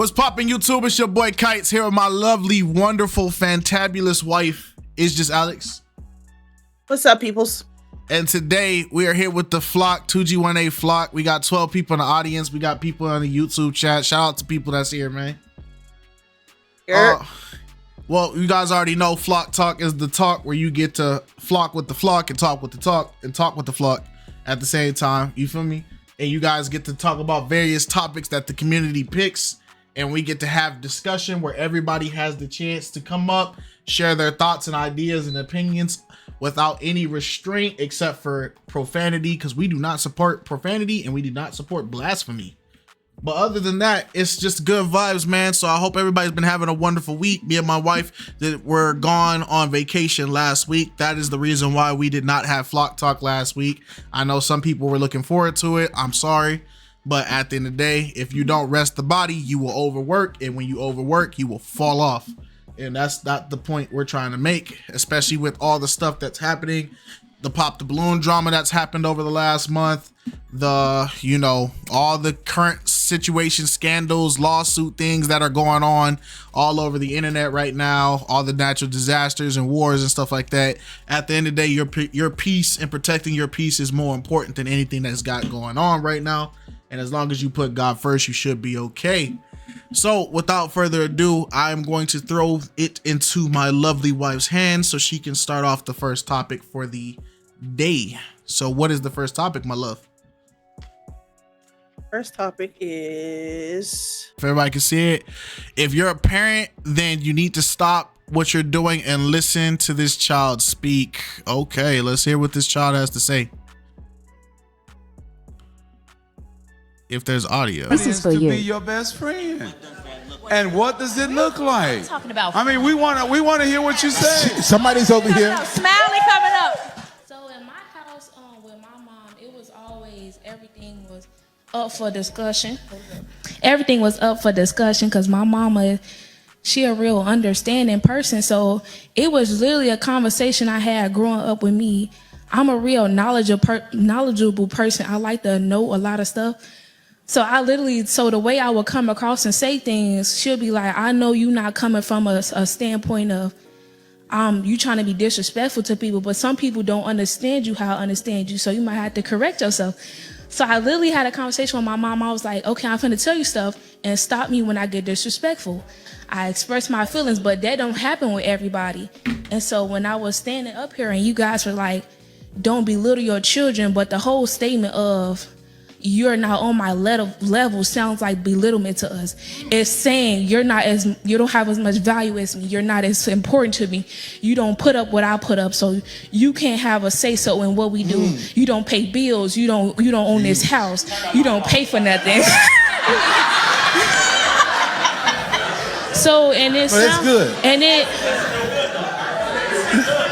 What's poppin' YouTube? It's your boy KiteZz here with my lovely, wonderful, fantabulous wife. It's just Alex. What's up, peoples? And today we are here with the flock, 2G1A flock. We got 12 people in the audience. We got people on the YouTube chat. Shout out to people that's here, man. Well, you guys already know Flock Talk is the talk where you get to flock with the flock and talk with the talk and talk with the flock at the same time. You feel me? And you guys get to talk about various topics that the community picks, and we get to have discussion where everybody has the chance to come up, share their thoughts and ideas and opinions without any restraint except for profanity, because we do not support profanity and we do not support blasphemy. But other than that, it's just good vibes, man. So I hope everybody's been having a wonderful week. Me and my wife were gone on vacation last week. That is the reason why we did not have Flock Talk last week. I know some people were looking forward to it. I'm sorry. But at the end of the day, if you don't rest the body, you will overwork. And when you overwork, you will fall off. And that's not the point we're trying to make, especially with all the stuff that's happening. The Pop the Balloon drama that's happened over the last month. All the current situation, scandals, lawsuit things that are going on all over the internet right now. All the natural disasters and wars and stuff like that. At the end of the day, your peace and protecting your peace is more important than anything that's got going on right now. And as long as you put God first, you should be okay. So without further ado, I'm going to throw it into my lovely wife's hands so she can start off the first topic for the day. So what is the first topic, my love? First topic is... If everybody can see it, if you're a parent, then you need to stop what you're doing and listen to this child speak. Okay, let's hear what this child has to say. If there's audio. This is for you. Be your best friend. And what does it look like? Talking about. I mean, we want to hear what you say. Somebody's over here. Smiley coming up. So in my house, with my mom, it was always everything was up for discussion. Everything was up for discussion because my mama, she a real understanding person. So it was literally a conversation I had growing up with me. I'm a real knowledgeable person. I like to know a lot of stuff. So the way I would come across and say things, she'll be like, I know you not coming from a standpoint of you trying to be disrespectful to people, but some people don't understand you how I understand you, so you might have to correct yourself. So I literally had a conversation with my mom. I was like, okay, I'm finna tell you stuff and stop me when I get disrespectful. I express my feelings, but that don't happen with everybody. And so when I was standing up here and you guys were like, don't belittle your children, but the whole statement of you're not on my level sounds like belittlement to us. It's saying you don't have as much value as me. You're not as important to me. You don't put up what I put up, so you can't have a say so in what we do. You don't pay bills. You don't own this house. You don't pay for nothing. So and it sounds good. And it.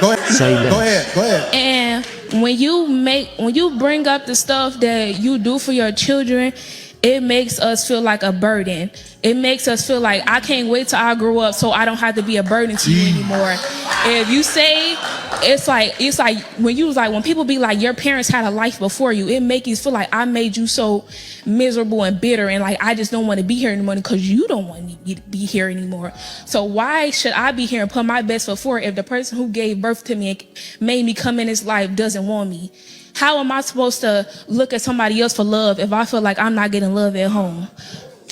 Go ahead. And when you bring up the stuff that you do for your children, it makes us feel like a burden. It makes us feel like I can't wait till I grow up so I don't have to be a burden to you anymore. If you say it's like when people be like your parents had a life before you, it make you feel like I made you so miserable and bitter and like I just don't want to be here anymore because you don't want me to be here anymore. So why should I be here and put my best foot forward if the person who gave birth to me and made me come in this life doesn't want me? How am I supposed to look at somebody else for love if I feel like I'm not getting love at home?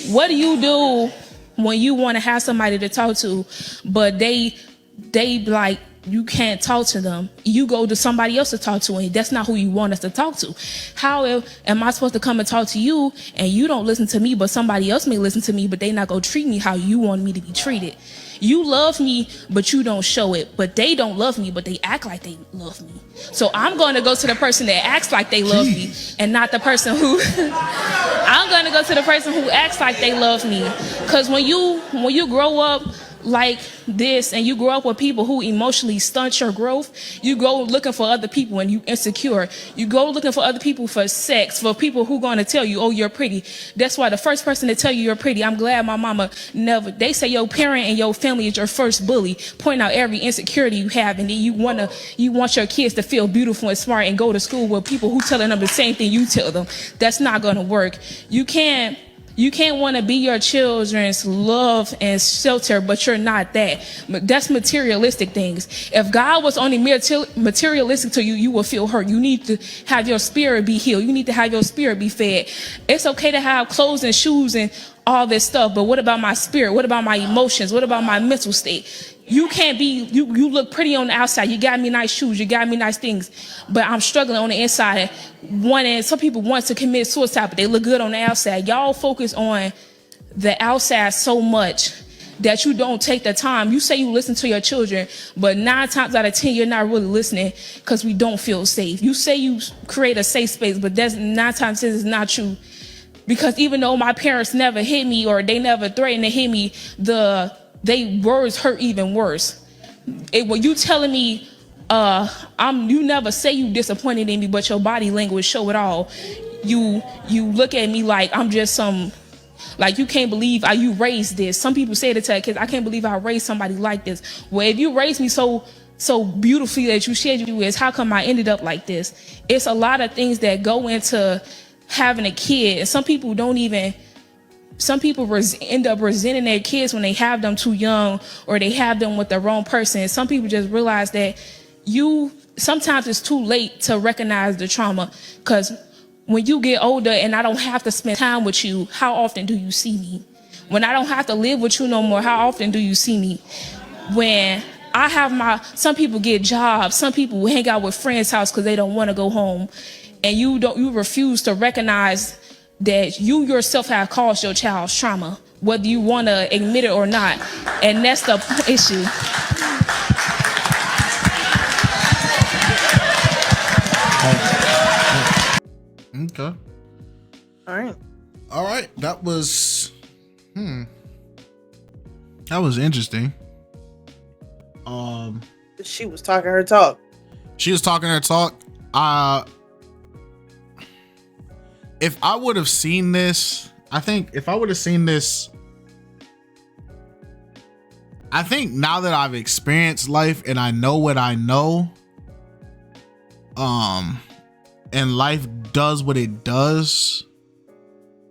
What do you do when you want to have somebody to talk to, but they like you can't talk to them? You go to somebody else to talk to, and that's not who you want us to talk to. How am I supposed to come and talk to you, and you don't listen to me, but somebody else may listen to me, but they not gonna treat me how you want me to be treated? You love me, but you don't show it. But they don't love me, but they act like they love me. So I'm going to go to the person that acts like they love me and not the person who... I'm going to go to the person who acts like they love me. Because when you grow up like this and you grow up with people who emotionally stunt your growth, you go looking for other people and you insecure. You go looking for other people for sex, for people who going to tell you, oh, you're pretty. That's why the first person to tell you you're pretty, I'm glad my mama never, they say your parent and your family is your first bully, point out every insecurity you have, and then you want your kids to feel beautiful and smart and go to school with people who telling them the same thing you tell them. That's not going to work. You can't You can't want to be your children's love and shelter, but you're not that. That's materialistic things. If God was only materialistic to you, you will feel hurt. You need to have your spirit be healed. You need to have your spirit be fed. It's okay to have clothes and shoes and all this stuff, but what about my spirit? What about my emotions? What about my mental state? You can't be, you look pretty on the outside. You got me nice shoes. You got me nice things, but I'm struggling on the inside. Some people want to commit suicide, but they look good on the outside. Y'all focus on the outside so much that you don't take the time. You say you listen to your children, but 9 times out of 10, you're not really listening because we don't feel safe. You say you create a safe space, but that's 9 times 10 is not true. Because even though my parents never hit me or they never threatened to hit me, they words hurt even worse. When you telling me, you never say you disappointed in me, but your body language show it all. You look at me like I'm just like you can't believe how you raised this. Some people say it to their kids, I can't believe I raised somebody like this. Well, if you raised me so beautifully that you shared you is, how come I ended up like this? It's a lot of things that go into having a kid, and some people end up resenting their kids when they have them too young or they have them with the wrong person. Some people just realize that sometimes it's too late to recognize the trauma, because when you get older and I don't have to spend time with you, how often do you see me? When I don't have to live with you no more, how often do you see me? When I have some people get jobs, some people hang out with friends' house because they don't want to go home, and you refuse to recognize that you yourself have caused your child's trauma, whether you want to admit it or not. And that's the issue. Okay. All right. That was interesting. She was talking her talk. She was talking her talk. If I would have seen this, I think now that I've experienced life and I know what I know, and life does what it does,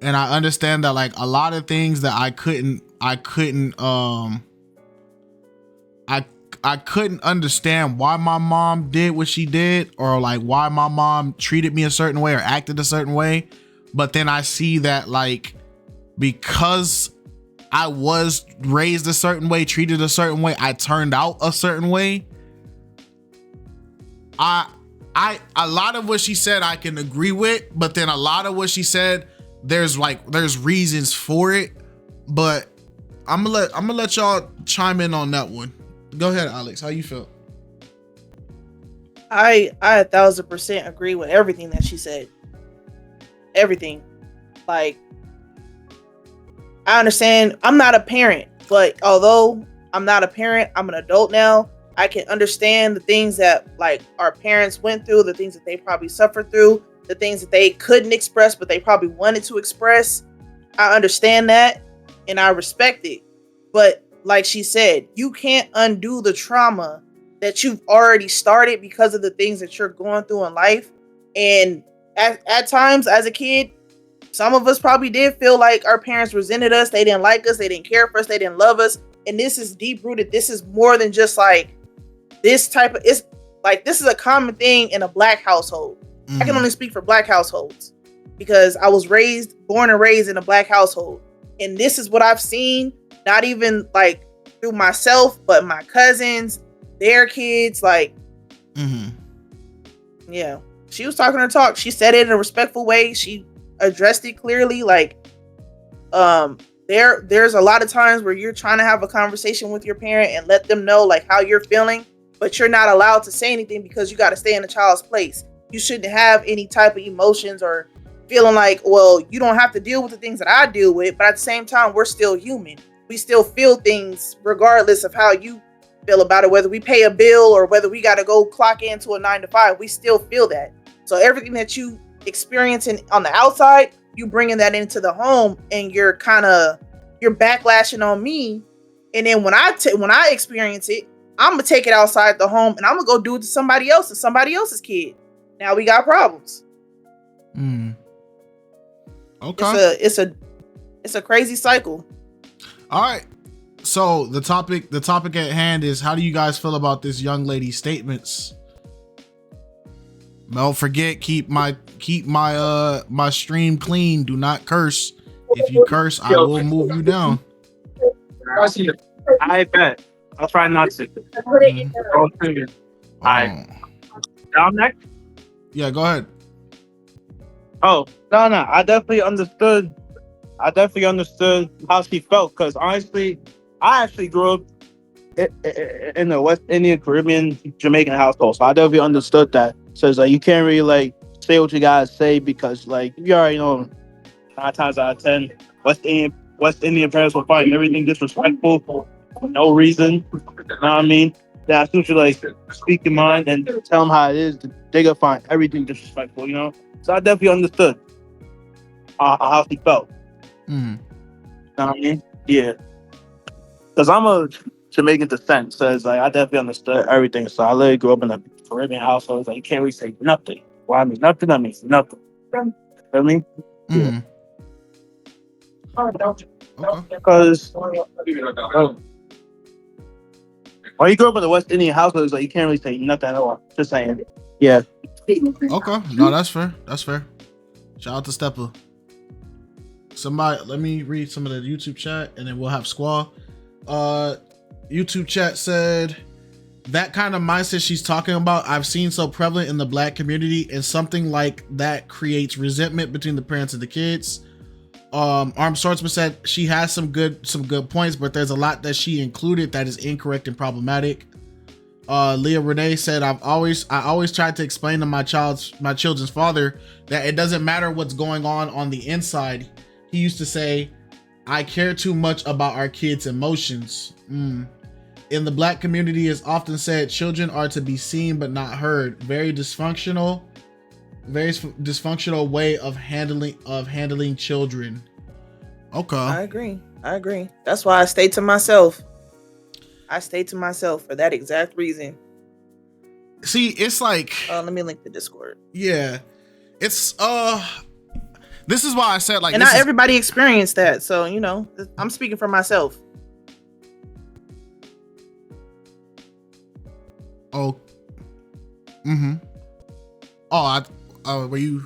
and I understand that like a lot of things that I couldn't understand why my mom did what she did, or like why my mom treated me a certain way or acted a certain way. But then I see that like, because I was raised a certain way, treated a certain way, I turned out a certain way. A lot of what she said I can agree with, but then a lot of what she said, there's reasons for it. But I'm gonna let y'all chime in on that one. Go ahead, Alex. How you feel? I 1000% agree with everything that she said. Everything. Like, I understand I'm not a parent, but although I'm not a parent, I'm an adult now. I can understand the things that like our parents went through, the things that they probably suffered through, the things that they couldn't express, but they probably wanted to express. I understand that and I respect it. But like she said, you can't undo the trauma that you've already started because of the things that you're going through in life. And at times as a kid, some of us probably did feel like our parents resented us. They didn't like us. They didn't care for us. They didn't love us. And this is deep rooted. This is more than just like this type of, it's like, this is a common thing in a Black household. I can only speak for Black households because I was born and raised in a Black household. And this is what I've seen, not even like through myself, but my cousins, their kids, like, yeah. She was talking her talk. She said it in a respectful way. She addressed it clearly. Like, there's a lot of times where you're trying to have a conversation with your parent and let them know like how you're feeling, but you're not allowed to say anything because you got to stay in the child's place. You shouldn't have any type of emotions or feeling like, well, you don't have to deal with the things that I deal with, but at the same time, we're still human. We still feel things regardless of how you feel about it, whether we pay a bill or whether we got to go clock into a 9 to 5, we still feel that. So everything that you experiencing on the outside, you bringing that into the home, and you're backlashing on me. And then when I experience it, I'm gonna take it outside the home and I'm gonna go do it to somebody else's kid. Now we got problems. Okay. It's a crazy cycle. All right. So the topic at hand is, how do you guys feel about this young lady's statements? Don't forget, keep my stream clean. Do not curse. If you curse, I will move you down. I bet. I'll try not to. I'm next. Yeah, go ahead. Oh, no. I definitely understood how she felt, because honestly, I actually grew up in the West Indian, Caribbean, Jamaican household, so I definitely understood that. So it's like, you can't really like say what you gotta say, because like, you already know, 9 times out of 10, West Indian parents will find everything disrespectful for no reason. You know what I mean? That as soon as you like speak your mind and tell them how it is, they gonna find everything disrespectful, you know? So I definitely understood how she felt. Mm. You know what I mean? Yeah. Because I'm a Jamaican descent, so it's like, I definitely understood everything. So I literally grew up in a Caribbean household. It's like, you can't really say nothing. Well, I mean nothing, that means nothing. You feel me? Mm. Yeah. Okay. Because when you grow up in the West Indian household, it's like, you can't really say nothing at all. Just saying. Yeah. Okay. No, that's fair. That's fair. Shout out to Stepper. Somebody, let me read some of the YouTube chat, and then we'll have Squaw. YouTube chat said, that kind of mindset she's talking about, I've seen so prevalent in the Black community, and something like that creates resentment between the parents and the kids. Armed Swordsman said she has some good points, but there's a lot that she included that is incorrect and problematic. Leah Renee said, I always tried to explain to my children's father that it doesn't matter what's going on the inside. He used to say, I care too much about our kids' emotions. In the Black community, it's often said children are to be seen but not heard. Very dysfunctional way of handling children. Okay. I agree. That's why I stay to myself. For that exact reason. See, it's like, let me link the Discord. Yeah. It's this is why I said, like, and not everybody experienced that, so you know, I'm speaking for myself. Oh. Mm-hmm. Oh, were you?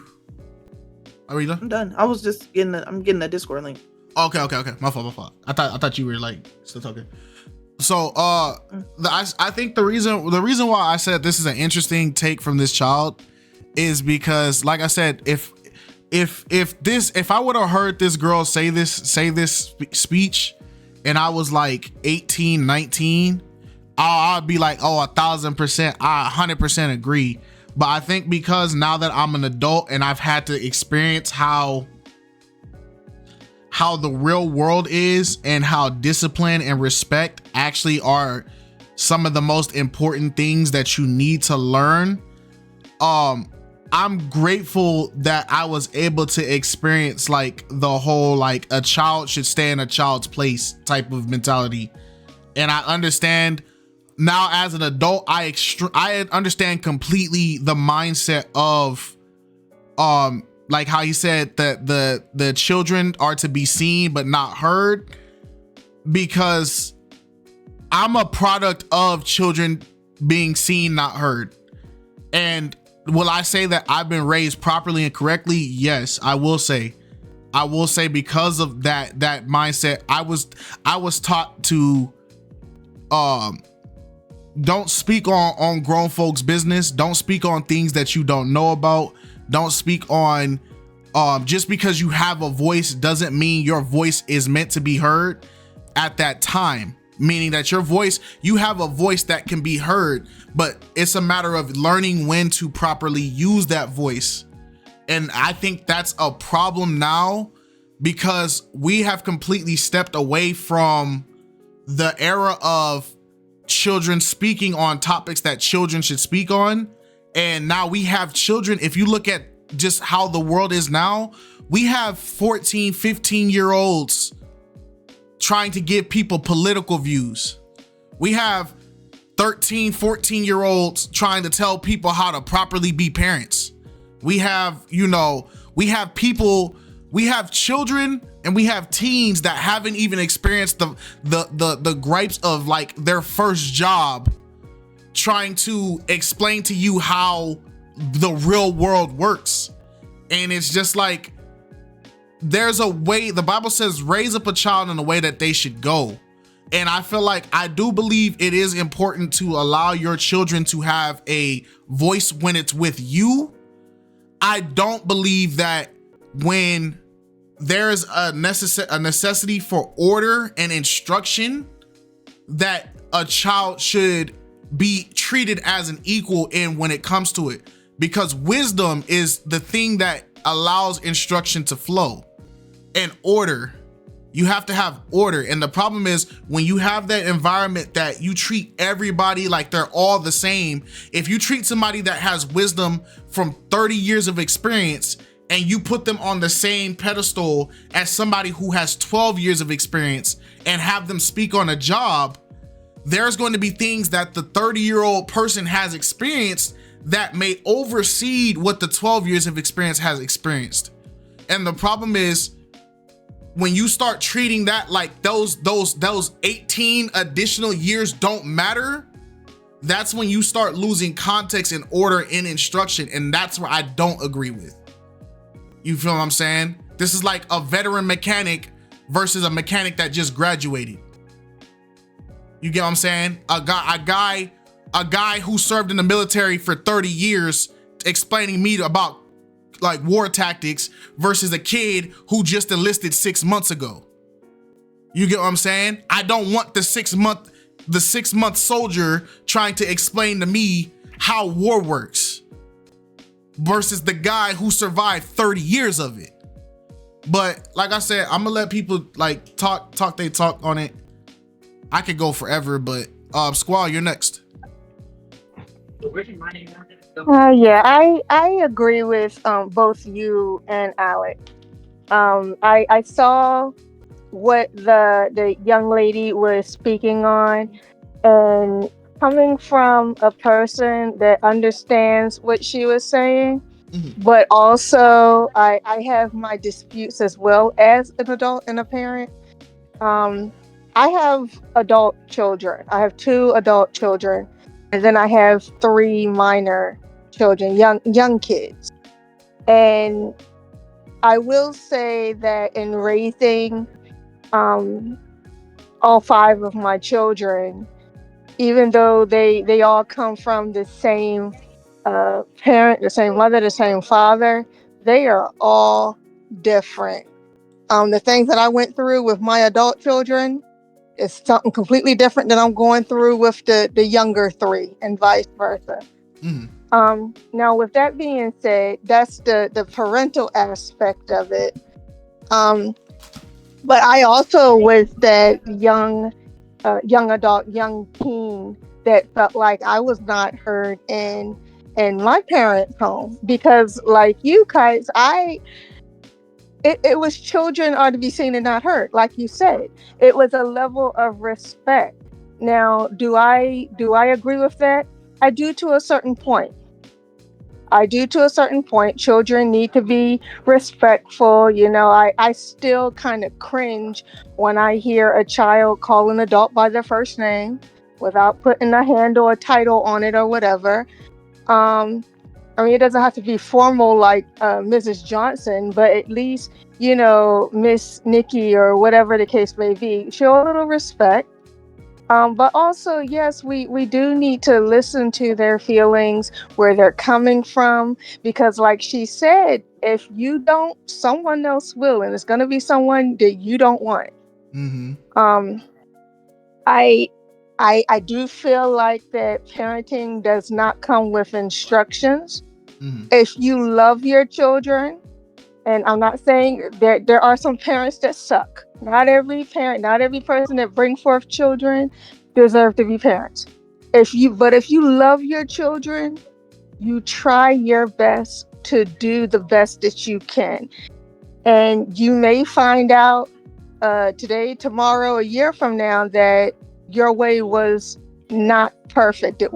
Are we done? I'm done. I was just getting the Discord link. Okay. My fault. I thought you were like still talking. So, I think the reason why I said this is an interesting take from this child is because, like I said, if I would have heard this girl say this speech and I was like 18, 19, I'd be like, oh, 1,000%, I 100% agree. But I think because now that I'm an adult and I've had to experience how the real world is and how discipline and respect actually are some of the most important things that you need to learn, I'm grateful that I was able to experience like the whole, like, a child should stay in a child's place type of mentality. And I understand now as an adult, I understand completely the mindset of like how he said that the children are to be seen but not heard, because I'm a product of children being seen, not heard. And will I say that I've been raised properly and correctly? Yes, I will say because of that mindset, I was taught to don't speak on grown folks' business. Don't speak on things that you don't know about. Don't speak on just because you have a voice doesn't mean your voice is meant to be heard at that time. Meaning that you have a voice that can be heard, but it's a matter of learning when to properly use that voice. And I think that's a problem now, because we have completely stepped away from the era of children speaking on topics that children should speak on. And now we have children, if you look at just how the world is now, we have 14, 15-year-olds trying to give people political views. We have 13, 14-year-olds trying to tell people how to properly be parents. We have children And we have teens that haven't even experienced the gripes of like their first job, trying to explain to you how the real world works. And it's just like, there's a way, the Bible says, raise up a child in the way that they should go. And I feel like, I do believe it is important to allow your children to have a voice when it's with you. I don't believe that when there's a necessity for order and instruction, that a child should be treated as an equal in when it comes to it, because wisdom is the thing that allows instruction to flow, and order. You have to have order. And the problem is, when you have that environment that you treat everybody like they're all the same, if you treat somebody that has wisdom from 30 years of experience and you put them on the same pedestal as somebody who has 12 years of experience and have them speak on a job, there's going to be things that the 30-year-old person has experienced that may oversee what the 12 years of experience has experienced. And the problem is, when you start treating that like those 18 additional years don't matter, that's when you start losing context and order in instruction. And that's where I don't agree with. You feel what I'm saying? This is like a veteran mechanic versus a mechanic that just graduated. You get what I'm saying? A guy who served in the military for 30 years explaining me about like war tactics versus a kid who just enlisted 6 months ago. You get what I'm saying? I don't want the 6 month soldier trying to explain to me how war works versus the guy who survived 30 years of it. But like I said, I'm gonna let people like talk they talk on it. I could go forever, but Squall, you're next. Yeah, I agree with both you and Alec. I saw what the young lady was speaking on, and coming from a person that understands what she was saying, but also I have my disputes as well as an adult and a parent. I have adult children. I have 2 adult children, and then I have 3 minor children, young kids. And I will say that in raising all 5 of my children, even though they all come from the same parent, the same mother, the same father, they are all different. The things that I went through with my adult children is something completely different than I'm going through with the younger 3, and vice versa. Now, with that being said, that's the parental aspect of it. But I also was that young adult, young teen that felt like I was not heard in my parents' home, because like you guys, it was children are to be seen and not heard. Like you said, it was a level of respect. Now, do I agree with that? I do to a certain point. Children need to be respectful. You know, I still kind of cringe when I hear a child call an adult by their first name without putting a handle or title on it or whatever. I mean, it doesn't have to be formal like Mrs. Johnson, but at least, you know, Miss Nikki or whatever the case may be. Show a little respect. But also, yes, we do need to listen to their feelings, where they're coming from, because like she said, if you don't, someone else will, and it's going to be someone that you don't want. I do feel like that parenting does not come with instructions. If you love your children, and I'm not saying there are some parents that suck. Not every parent, not every person that brings forth children deserve to be parents. If you love your children, you try your best to do the best that you can. And you may find out today, tomorrow, a year from now that your way was not perfect. It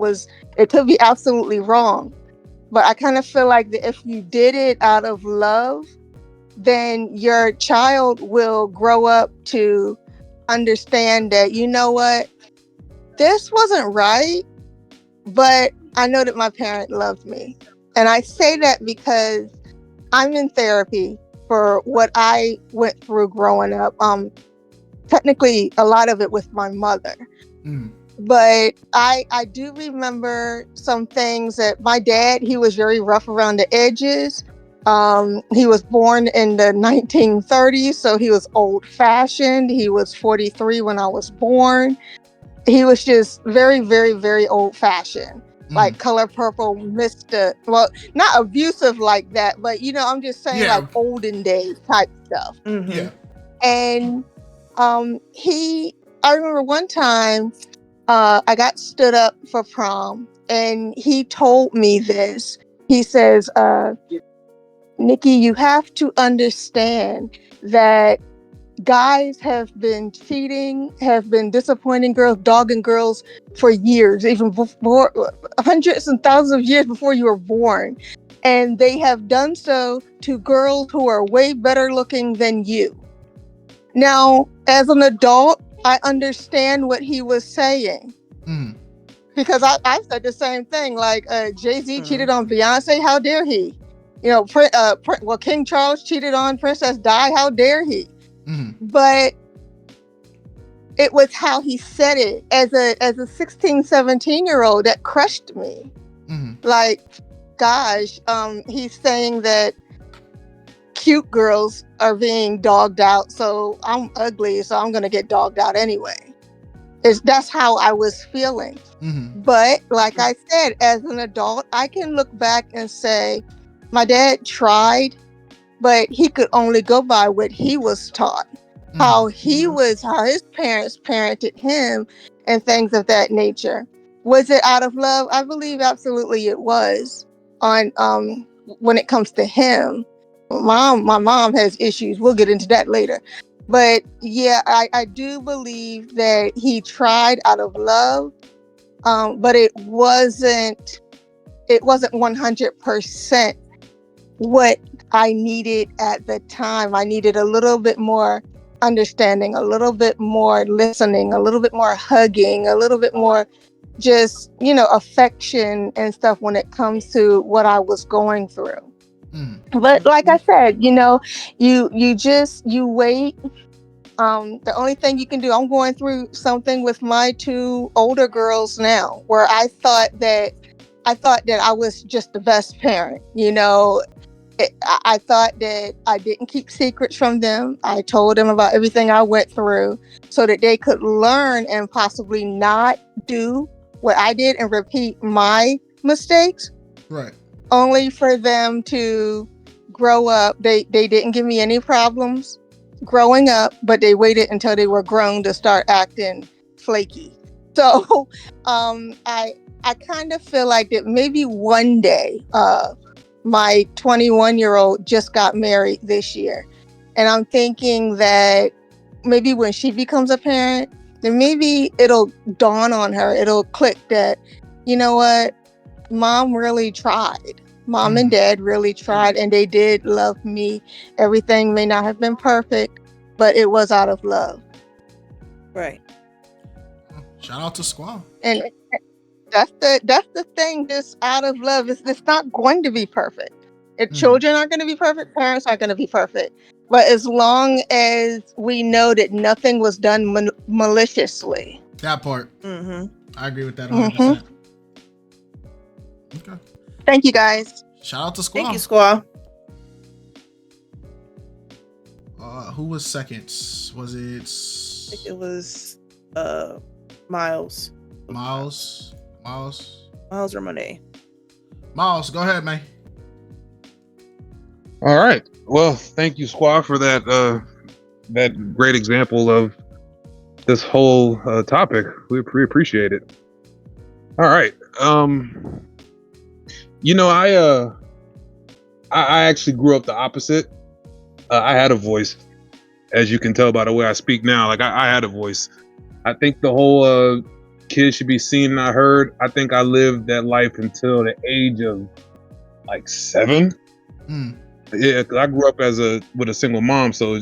could be absolutely wrong. But I kind of feel like that if you did it out of love, then your child will grow up to understand that, you know what, this wasn't right, but I know that my parent loved me. And I say that because I'm in therapy for what I went through growing up. Technically, a lot of it with my mother. But I do remember some things that my dad, he was very rough around the edges. He was born in the 1930s, so he was old fashioned. He was 43 when I was born. He was just very, very, very old fashioned. Like Color Purple, Mr. Well, not abusive like that, but you know, I'm just saying like olden days type stuff. Yeah. And I remember one time I got stood up for prom, and he told me this. He says, Nikki, you have to understand that guys have been cheating, have been disappointing girls, dogging girls for years, even before, hundreds and thousands of years before you were born. And they have done so to girls who are way better looking than you. Now, as an adult, I understand what he was saying. Because I said the same thing. Like Jay-Z cheated on Beyonce, how dare he? You know, King Charles cheated on Princess Di, how dare he? But it was how he said it as a 16, 17-year-old that crushed me. Like, gosh, he's saying that cute girls are being dogged out, so I'm ugly, so I'm gonna get dogged out anyway. That's how I was feeling. But like I said, as an adult, I can look back and say, my dad tried, but he could only go by what he was taught. How his parents parented him and things of that nature. Was it out of love? I believe absolutely it was. On when it comes to him, my mom has issues. We'll get into that later. But yeah, I do believe that he tried out of love, but it wasn't 100% what I needed at the time. I needed a little bit more understanding, a little bit more listening, a little bit more hugging, a little bit more just, you know, affection and stuff when it comes to what I was going through. But like I said, you know, you wait. The only thing you can do, I'm going through something with my two older girls now, where I thought that I was just the best parent, you know. I thought that I didn't keep secrets from them. I told them about everything I went through so that they could learn and possibly not do what I did and repeat my mistakes. Right. Only for them to grow up. They didn't give me any problems growing up, but they waited until they were grown to start acting flaky. So I kind of feel like that maybe one day, my 21-year-old just got married this year. And I'm thinking that maybe when she becomes a parent, then maybe it'll dawn on her. It'll click that, you know what? Mom really tried. Mom and dad really tried, and they did love me. Everything may not have been perfect, but it was out of love. Right. Shout out to Squall. And that's the thing, just out of love. It's not going to be perfect. If children aren't going to be perfect, parents aren't going to be perfect. But as long as we know that nothing was done maliciously. That part. I agree with that 100%. Okay. Thank you, guys. Shout out to Squall. Thank you, Squall. Who was second? Was it? I think it was Miles. Miles or Monet. Miles, go ahead, man. All right. Well, thank you, Squaw, for that great example of this whole topic. We appreciate it. All right. You know, I actually grew up the opposite. I had a voice, as you can tell by the way I speak now. Like I had a voice. I think the whole kids should be seen and not heard. I think I lived that life until the age of like 7. Yeah, 'cause I grew up with a single mom, so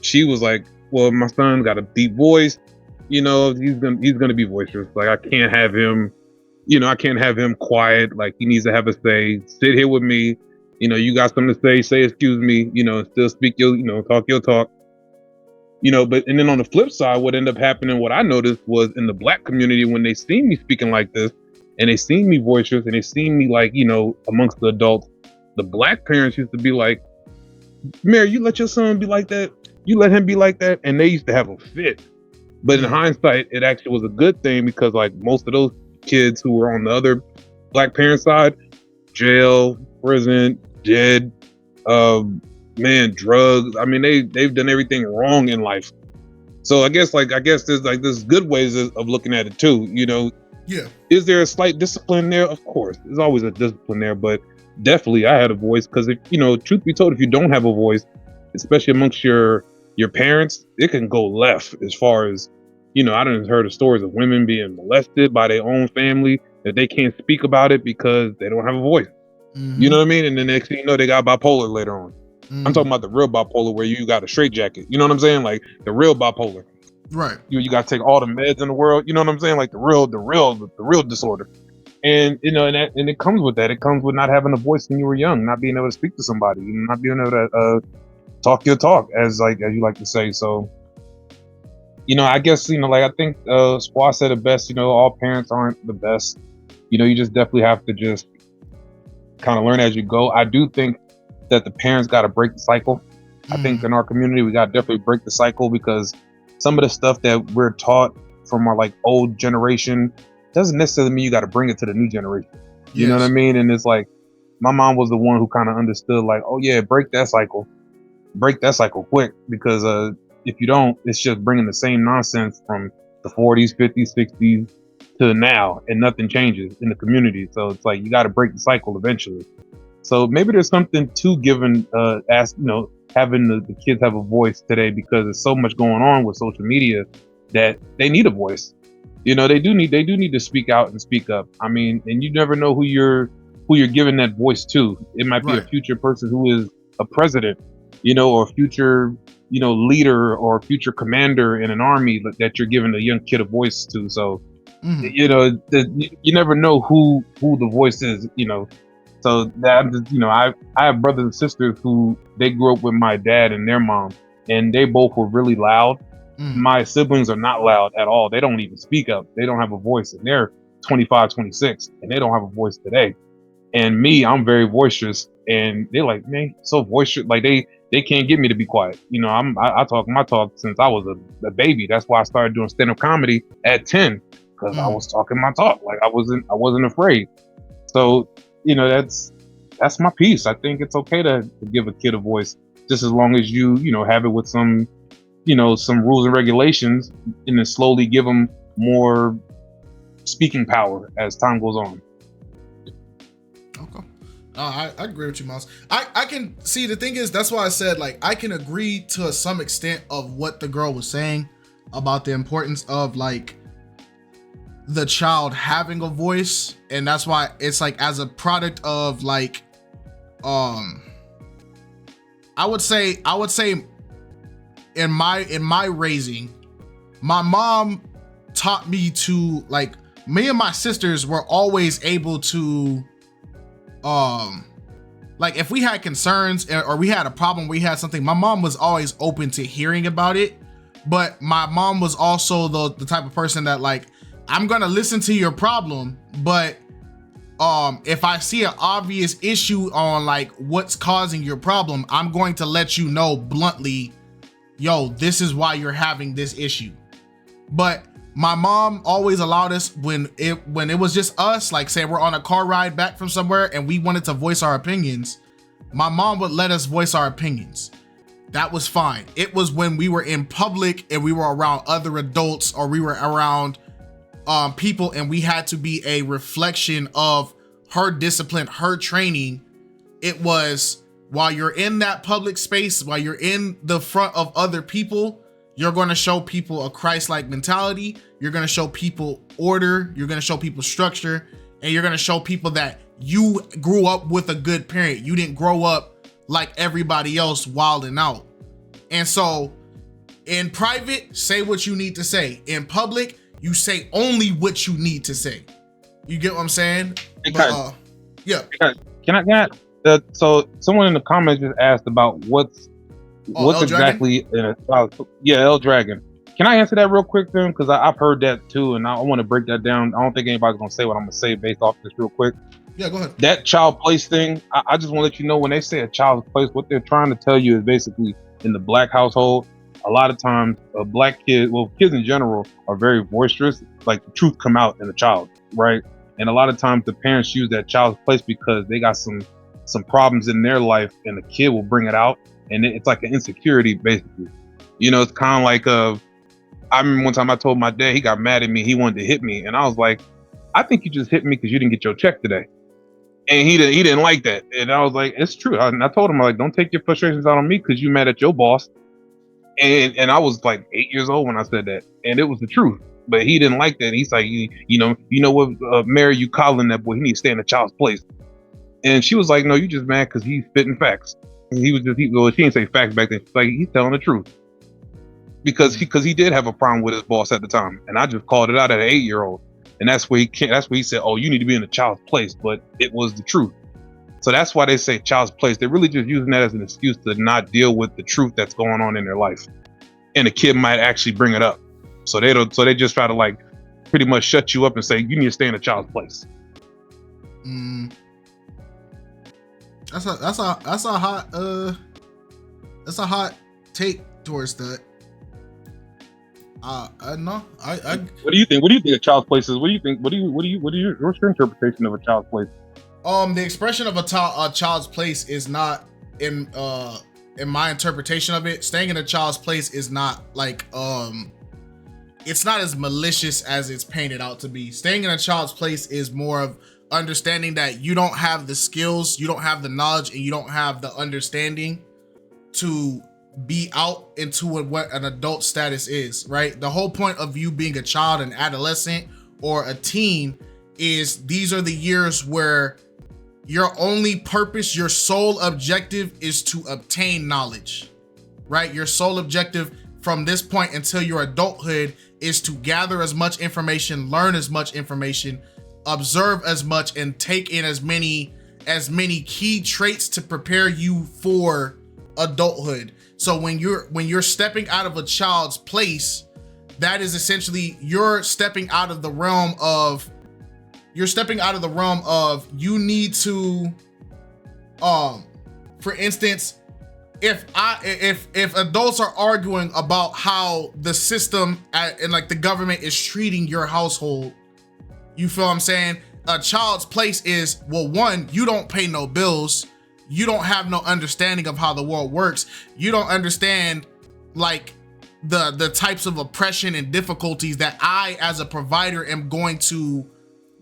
she was like, "Well, my son got a deep voice. He's gonna be boisterous. Like I can't have him. I can't have him quiet. Like he needs to have a say. Sit here with me. You got something to say. Say excuse me. Still speak your talk your talk. But and then on the flip side, what ended up happening, what I noticed was in the black community when they seen me speaking like this, and they seen me boisterous, and they seen me like amongst the adults, the black parents used to be like, Mary, you let your son be like that? You let him be like that? And they used to have a fit. But in hindsight, it actually was a good thing because like most of those kids who were on the other black parent side, jail, prison, dead, drugs. I mean, they've done everything wrong in life. So I guess there's good ways of looking at it too. Yeah. Is there a slight discipline there? Of course, there's always a discipline there, but definitely I had a voice because truth be told, if you don't have a voice, especially amongst your parents, it can go left as far as I done heard of stories of women being molested by their own family that they can't speak about it because they don't have a voice. You know what I mean? And the next thing you know, they got bipolar later on. I'm talking about the real bipolar where you got a straitjacket. You know what I'm saying? Like the real bipolar. Right. You got to take all the meds in the world. You know what I'm saying? Like the real disorder. And and it comes with that. It comes with not having a voice when you were young, not being able to speak to somebody, not being able to talk your talk, as you like to say. So, I guess I think Squaw said it best. All parents aren't the best. You just definitely have to just kind of learn as you go. I do think that the parents got to break the cycle. I think in our community we got to definitely break the cycle because some of the stuff that we're taught from our old generation doesn't necessarily mean you got to bring it to the new generation. You know what I mean? And it's like my mom was the one who kind of understood oh yeah, break that cycle quick because if you don't, it's just bringing the same nonsense from the 40s, 50s, 60s to now, and nothing changes in the community. So it's like you got to break the cycle eventually. So maybe there's something to giving having the kids have a voice today because there's so much going on with social media that they need a voice. They do need to speak out and speak up. I mean, and you never know who you're giving that voice to. It might be a future person who is a president, or a future, leader or future commander in an army that you're giving a young kid a voice to. So, you never know who the voice is, So that I have brothers and sisters who they grew up with my dad and their mom, and they both were really loud. My siblings are not loud at all. They don't even speak up. They don't have a voice, and they're 25, 26, and they don't have a voice today. And me, I'm very boisterous, and they're like, man, so boisterous. Like they can't get me to be quiet. I talk my talk since I was a baby. That's why I started doing stand-up comedy at 10 because I was talking my talk. Like I wasn't afraid. So that's my piece. I think it's okay to give a kid a voice, just as long as you have it with some some rules and regulations, and then slowly give them more speaking power as time goes on. Okay. I agree with you, Miles. I can see, the thing is, that's why I said I can agree to some extent of what the girl was saying about the importance of the child having a voice, and that's why it's as a product of I would say in my raising, my mom taught me to me and my sisters were always able to if we had concerns or we had a problem, we had something, my mom was always open to hearing about it. But my mom was also the type of person that I'm gonna listen to your problem, but if I see an obvious issue on what's causing your problem, I'm going to let you know bluntly, yo, this is why you're having this issue. But my mom always allowed us when it was just us, say we're on a car ride back from somewhere and we wanted to voice our opinions, my mom would let us voice our opinions. That was fine. It was when we were in public and we were around other adults or we were around people and we had to be a reflection of her discipline, her training. It was while you're in that public space, while you're in the front of other people, you're going to show people a Christ-like mentality. You're going to show people order. You're going to show people structure, and you're going to show people that you grew up with a good parent. You didn't grow up like everybody else wilding out. And so in private, say what you need to say. In public, you say only what you need to say. You get what I'm saying? But, yeah. Can I so someone in the comments just asked about what's exactly in a child. Yeah, L Dragon. Can I answer that real quick then? Because I've heard that too, and I want to break that down. I don't think anybody's gonna say what I'm gonna say based off this real quick. Yeah, go ahead. That child place thing, I just want to let you know, when they say a child's place, what they're trying to tell you is basically, in the black household, a lot of times black kids, well, kids in general, are very boisterous. Like, the truth come out in the child, right? And a lot of times the parents use that child's place because they got some problems in their life, and the kid will bring it out, and it's like an insecurity basically. You know, it's kind of like I remember one time I told my dad, he got mad at me, he wanted to hit me, and I was like, I think you just hit me because you didn't get your check today. And he didn't like that, and I was like, it's true. And I told him, like, don't take your frustrations out on me because you mad at your boss. And I was like 8 years old when I said that, and it was the truth. But he didn't like that. He's like, you know what, Mary, you calling that boy? He needs to stay in the child's place. And she was like, no, you just mad because he's spitting facts. And she didn't say facts back then. She's like, he's telling the truth. Because he did have a problem with his boss at the time, and I just called it out at an 8-year-old. And that's where he said, oh, you need to be in the child's place, but it was the truth. So that's why they say child's place. They're really just using that as an excuse to not deal with the truth that's going on in their life. And the kid might actually bring it up. So they just try to, like, pretty much shut you up and say, you need to stay in the child's place. That's a hot take towards that. No, I. What do you think? What do you think a child's place is? What's your interpretation of a child's place? The expression of a child's place is not in my interpretation of it. Staying in a child's place is not like it's not as malicious as it's painted out to be. Staying in a child's place is more of understanding that you don't have the skills, you don't have the knowledge, and you don't have the understanding to be out into what an adult status is, right? The whole point of you being a child, an adolescent, or a teen is these are the years where your only purpose, your sole objective is to obtain knowledge, right? Your sole objective from this point until your adulthood is to gather as much information, learn as much information, observe as much, and take in as many key traits to prepare you for adulthood. So when you're stepping out of a child's place, that is essentially you're stepping out of the realm of you need to for instance, if adults are arguing about how the system and like the government is treating your household, you feel what I'm saying? A child's place is, well, one, you don't pay no bills. You don't have no understanding of how the world works. You don't understand like the types of oppression and difficulties that I, as a provider, am going to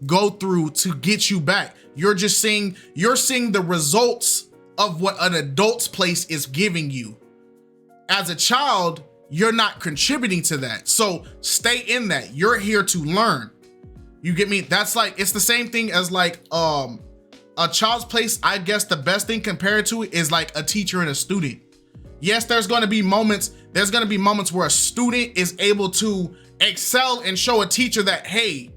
go through to get you back. You're seeing the results of what an adult's place is giving you. As a child, you're not contributing to that. So stay in that. You're here to learn. You get me? That's like, it's the same thing as like a child's place. I guess the best thing compared to it is like a teacher and a student. Yes, there's going to be moments where a student is able to excel and show a teacher that, hey,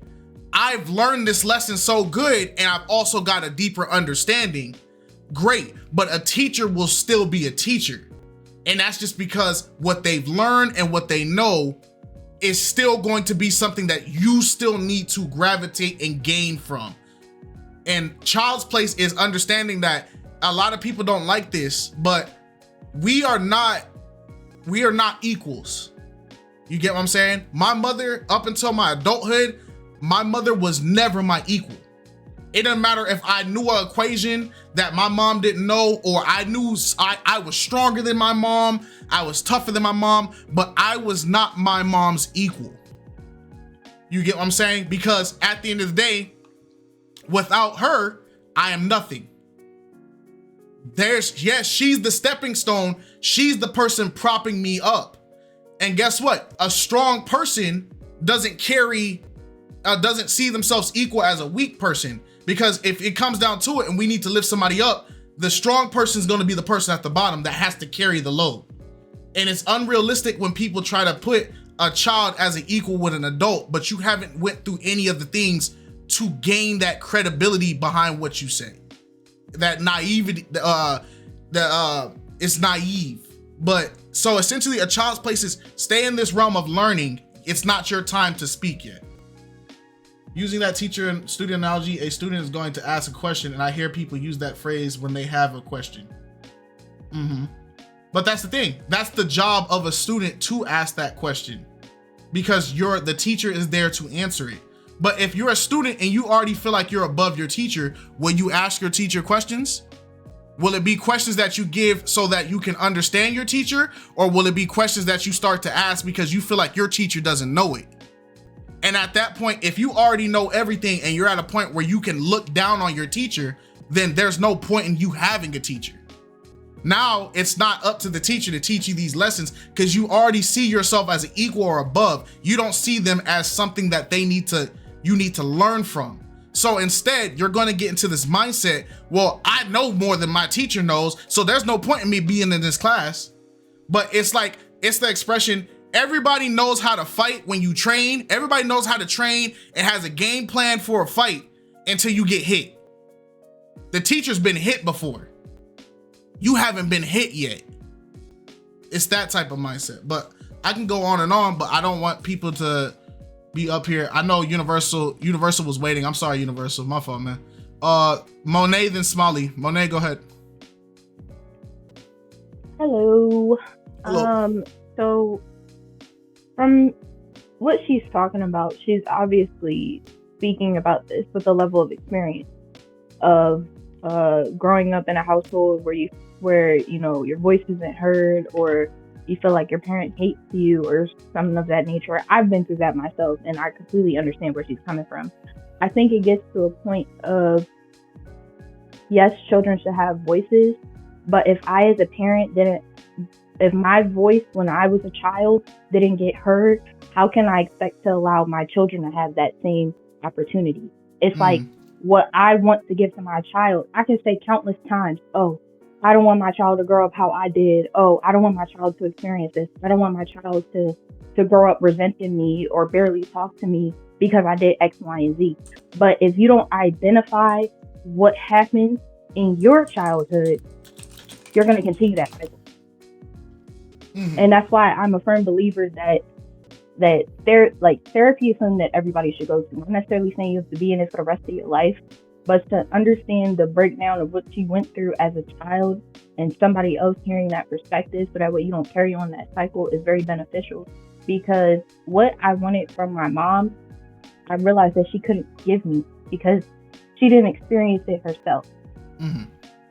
I've learned this lesson so good and I've also got a deeper understanding. Great. But a teacher will still be a teacher. And that's just because what they've learned and what they know is still going to be something that you still need to gravitate and gain from. And child's place is understanding that a lot of people don't like this, but we are not equals. You get what I'm saying? My mother, up until my adulthood, my mother was never my equal. It doesn't matter if I knew an equation that my mom didn't know, or I knew I was stronger than my mom, I was tougher than my mom, but I was not my mom's equal. You get what I'm saying? Because at the end of the day, without her, I am nothing. Yes, she's the stepping stone. She's the person propping me up. And guess what? A strong person doesn't see themselves equal as a weak person. Because if it comes down to it and we need to lift somebody up, the strong person is going to be the person at the bottom that has to carry the load. And it's unrealistic when people try to put a child as an equal with an adult, but you haven't went through any of the things to gain that credibility behind what you say. That naivety, it's naive. But so essentially a child's place is stay in this realm of learning. It's not your time to speak yet. Using that teacher and student analogy, a student is going to ask a question, and I hear people use that phrase when they have a question. But that's the thing. That's the job of a student to ask that question, because the teacher is there to answer it. But if you're a student and you already feel like you're above your teacher, will you ask your teacher questions? Will it be questions that you give so that you can understand your teacher? Or will it be questions that you start to ask because you feel like your teacher doesn't know it? And at that point, if you already know everything and you're at a point where you can look down on your teacher, then there's no point in you having a teacher. Now it's not up to the teacher to teach you these lessons because you already see yourself as an equal or above. You don't see them as something that you need to learn from. So instead, you're going to get into this mindset, well, I know more than my teacher knows, so there's no point in me being in this class. But it's the expression, everybody knows how to fight when you train. Everybody knows how to train and has a game plan for a fight until you get hit. The teacher's been hit before. You haven't been hit yet. It's that type of mindset. But I can go on and on, but I don't want people to be up here. I know Universal was waiting. I'm sorry, Universal. My fault, man. Monet, then Smiley. Monet, go ahead. Hello. Hello. So from what she's talking about, she's obviously speaking about this with a level of experience of growing up in a household where your voice isn't heard, or you feel like your parent hates you or something of that nature. I've been through that myself, and I completely understand where she's coming from. I think it gets to a point of, yes, children should have voices, but if I as a parent if my voice when I was a child didn't get heard, how can I expect to allow my children to have that same opportunity? It's like what I want to give to my child. I can say countless times, oh, I don't want my child to grow up how I did. Oh, I don't want my child to experience this. I don't want my child to grow up resenting me or barely talk to me because I did X, Y, and Z. But if you don't identify what happened in your childhood, you're going to continue that cycle. And that's why I'm a firm believer that therapy is something that everybody should go to. I'm not necessarily saying you have to be in it for the rest of your life, but to understand the breakdown of what you went through as a child and somebody else hearing that perspective so that way you don't carry on that cycle is very beneficial. Because what I wanted from my mom, I realized that she couldn't give me because she didn't experience it herself.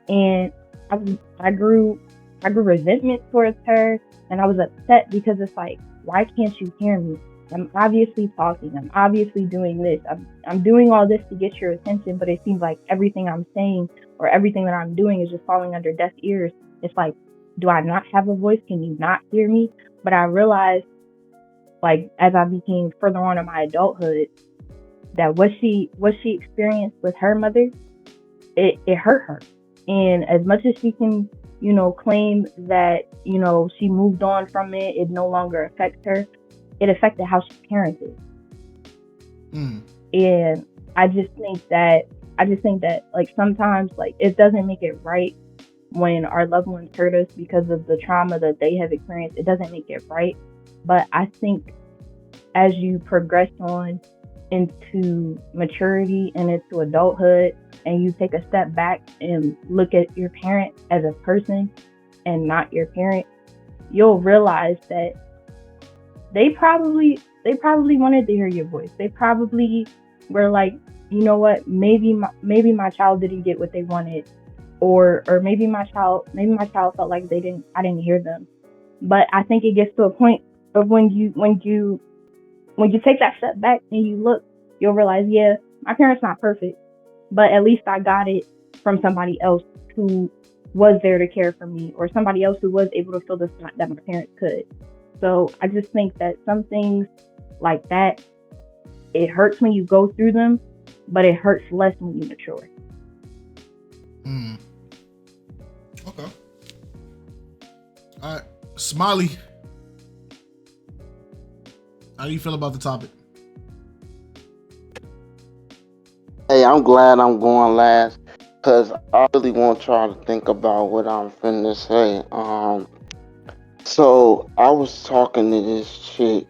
And I grew resentment towards her, and I was upset because it's like, why can't you hear me? I'm obviously talking. I'm obviously doing this. I'm doing all this to get your attention, but it seems like everything I'm saying or everything that I'm doing is just falling under deaf ears. It's like, do I not have a voice? Can you not hear me? But I realized, like, as I became further on in my adulthood, that what she experienced with her mother, it hurt her. And as much as she can, claim that, she moved on from it, it no longer affects her, it affected how she parented. And I just think that like sometimes like it doesn't make it right when our loved ones hurt us because of the trauma that they have experienced. It doesn't make it right. But I think as you progress on into maturity and into adulthood, and you take a step back and look at your parent as a person and not your parent, you'll realize that they probably wanted to hear your voice. They probably were like, you know what, maybe my child didn't get what they wanted, or maybe my child felt like I didn't hear them. But I think it gets to a point of when you take that step back and you look, you'll realize, yeah, my parents not perfect, but at least I got it from somebody else who was there to care for me, or somebody else who was able to fill the spot that my parents could. So I just think that some things like that, it hurts when you go through them, but it hurts less when you mature. Okay. All right, Smiley. How do you feel about the topic? Hey, I'm glad I'm going last because I really want to try to think about what I'm finna say. So I was talking to this chick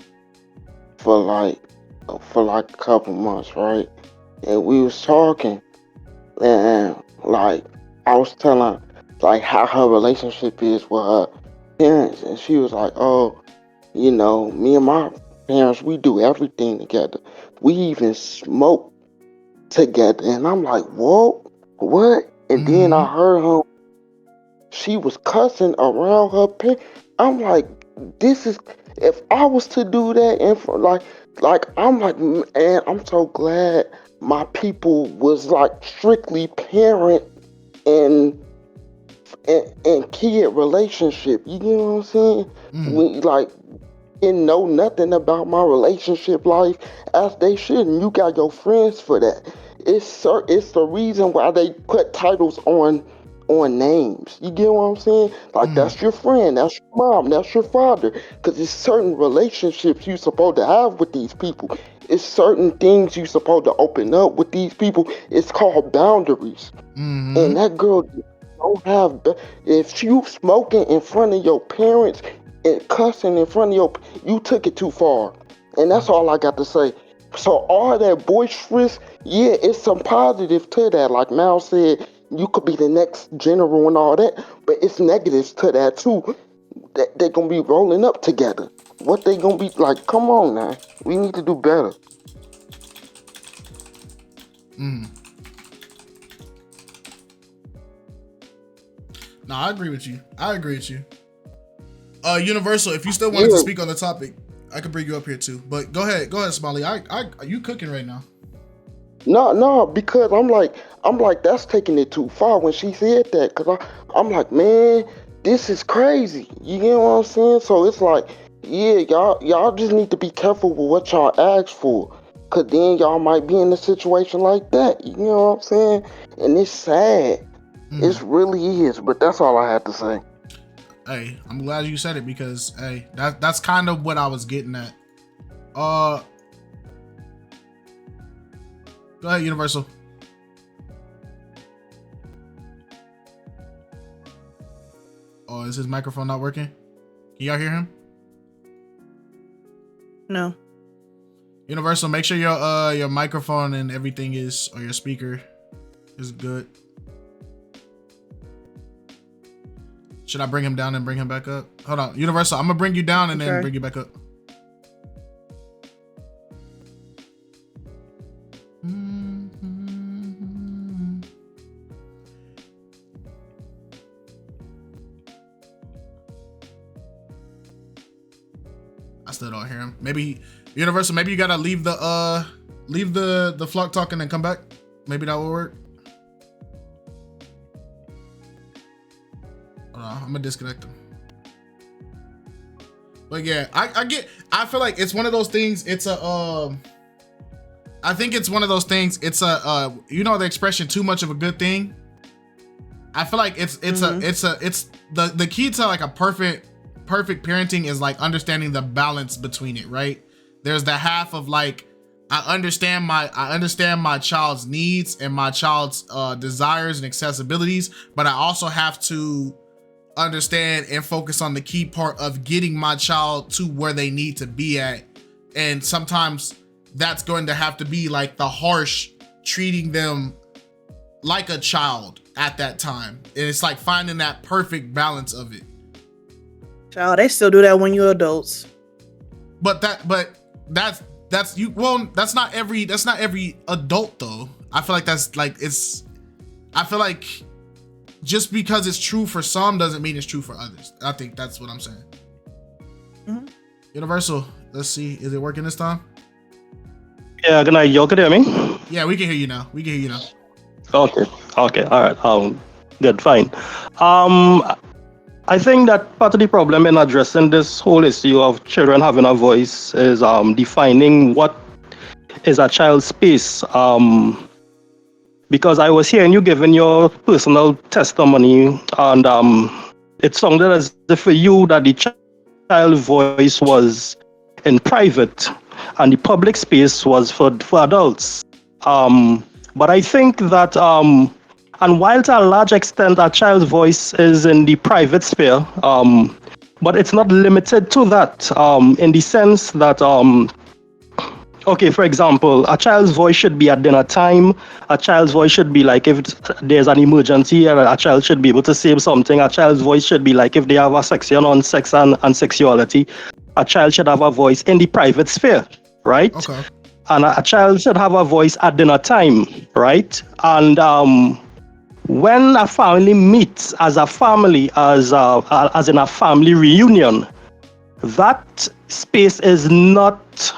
for like a couple months, right? And we was talking, and like I was telling like how her relationship is with her parents, and she was like, "Oh, me and my parents, we do everything together. We even smoke together." And I'm like, "Whoa, what?" And then Mm-hmm. I heard her, she was cussing around her parents. I'm like, this is, if I was to do that, and for like I'm like, man, I'm so glad my people was like strictly parent and and kid relationship. You know what I'm saying? Mm. We like didn't know nothing about my relationship life as they shouldn't. You got your friends for that. It's the reason why they put titles on names. You get what I'm saying? Like Mm. that's your friend, that's your mom, that's your father. Because it's certain relationships you supposed to have with these people. It's certain things you supposed to open up with these people. It's called boundaries. Mm-hmm. And that girl don't have. If you smoking in front of your parents and cussing in front of you took it too far. And that's all I got to say. So all that boisterous, yeah, it's some positive to that. Like Mal said, you could be the next general and all that, but it's negatives to that too. That they gonna be rolling up together. What they gonna be like? Come on now, we need to do better. Mm. No, I agree with you. Universal, if you still wanted to Yeah, speak on the topic, I could bring you up here too. But go ahead, Smiley. You cooking right now? no, because I'm like, that's taking it too far when she said that. Cause I'm like, man, this is crazy. You get what I'm saying? So it's like, yeah, y'all just need to be careful with what y'all ask for. Cause then y'all might be in a situation like that. You know what I'm saying? And it's sad. Mm. It really is. But that's all I had to say. Hey, I'm glad you said it because hey, that's kind of what I was getting at. Uh, Go ahead, Universal. Oh, is his microphone not working? Can y'all hear him? No. Universal, make sure your microphone and everything is, or your speaker is good. Should I bring him down and bring him back up? Hold on, Universal, I'm gonna bring you down and then bring you back up. I still don't hear him. Maybe Universal, maybe you gotta leave the flock talk and then come back. Maybe that will work. Hold on, I'm gonna disconnect him. But yeah, I feel like it's one of those things. It's a I think it's one of those things. It's a you know the expression "too much of a good thing." I feel like it's the key to like a perfect parenting is like understanding the balance between it, right? There's the half of like I understand my child's needs and my child's desires and accessibilities, but I also have to understand and focus on the key part of getting my child to where they need to be at. And sometimes that's going to have to be like the harsh treating them like a child at that time. And it's like finding that perfect balance of it. Child, they still do that when you're adults. But that's you. Well, that's not every adult though. I feel like that's like I feel like just because it's true for some doesn't mean it's true for others. I think that's what I'm saying. Mm-hmm. Universal, let's see, is it working this time? Yeah, good night. Y'all can hear me? Yeah, we can hear you now. Okay, all right. Good, fine. I think that part of the problem in addressing this whole issue of children having a voice is defining what is a child's space. because I was hearing you giving your personal testimony, and it sounded as if for you that the child voice was in private and the public space was for adults. But I think that, and while to a large extent a child's voice is in the private sphere, but it's not limited to that, in the sense that, okay, for example, a child's voice should be at dinner time. A child's voice should be like if there's an emergency, a child should be able to say something. A child's voice should be like if they have a section on sex and sexuality. A child should have a voice in the private sphere, right? Okay. And a child should have a voice at dinner time, right? And when a family meets as a family, as in a family reunion, that space is not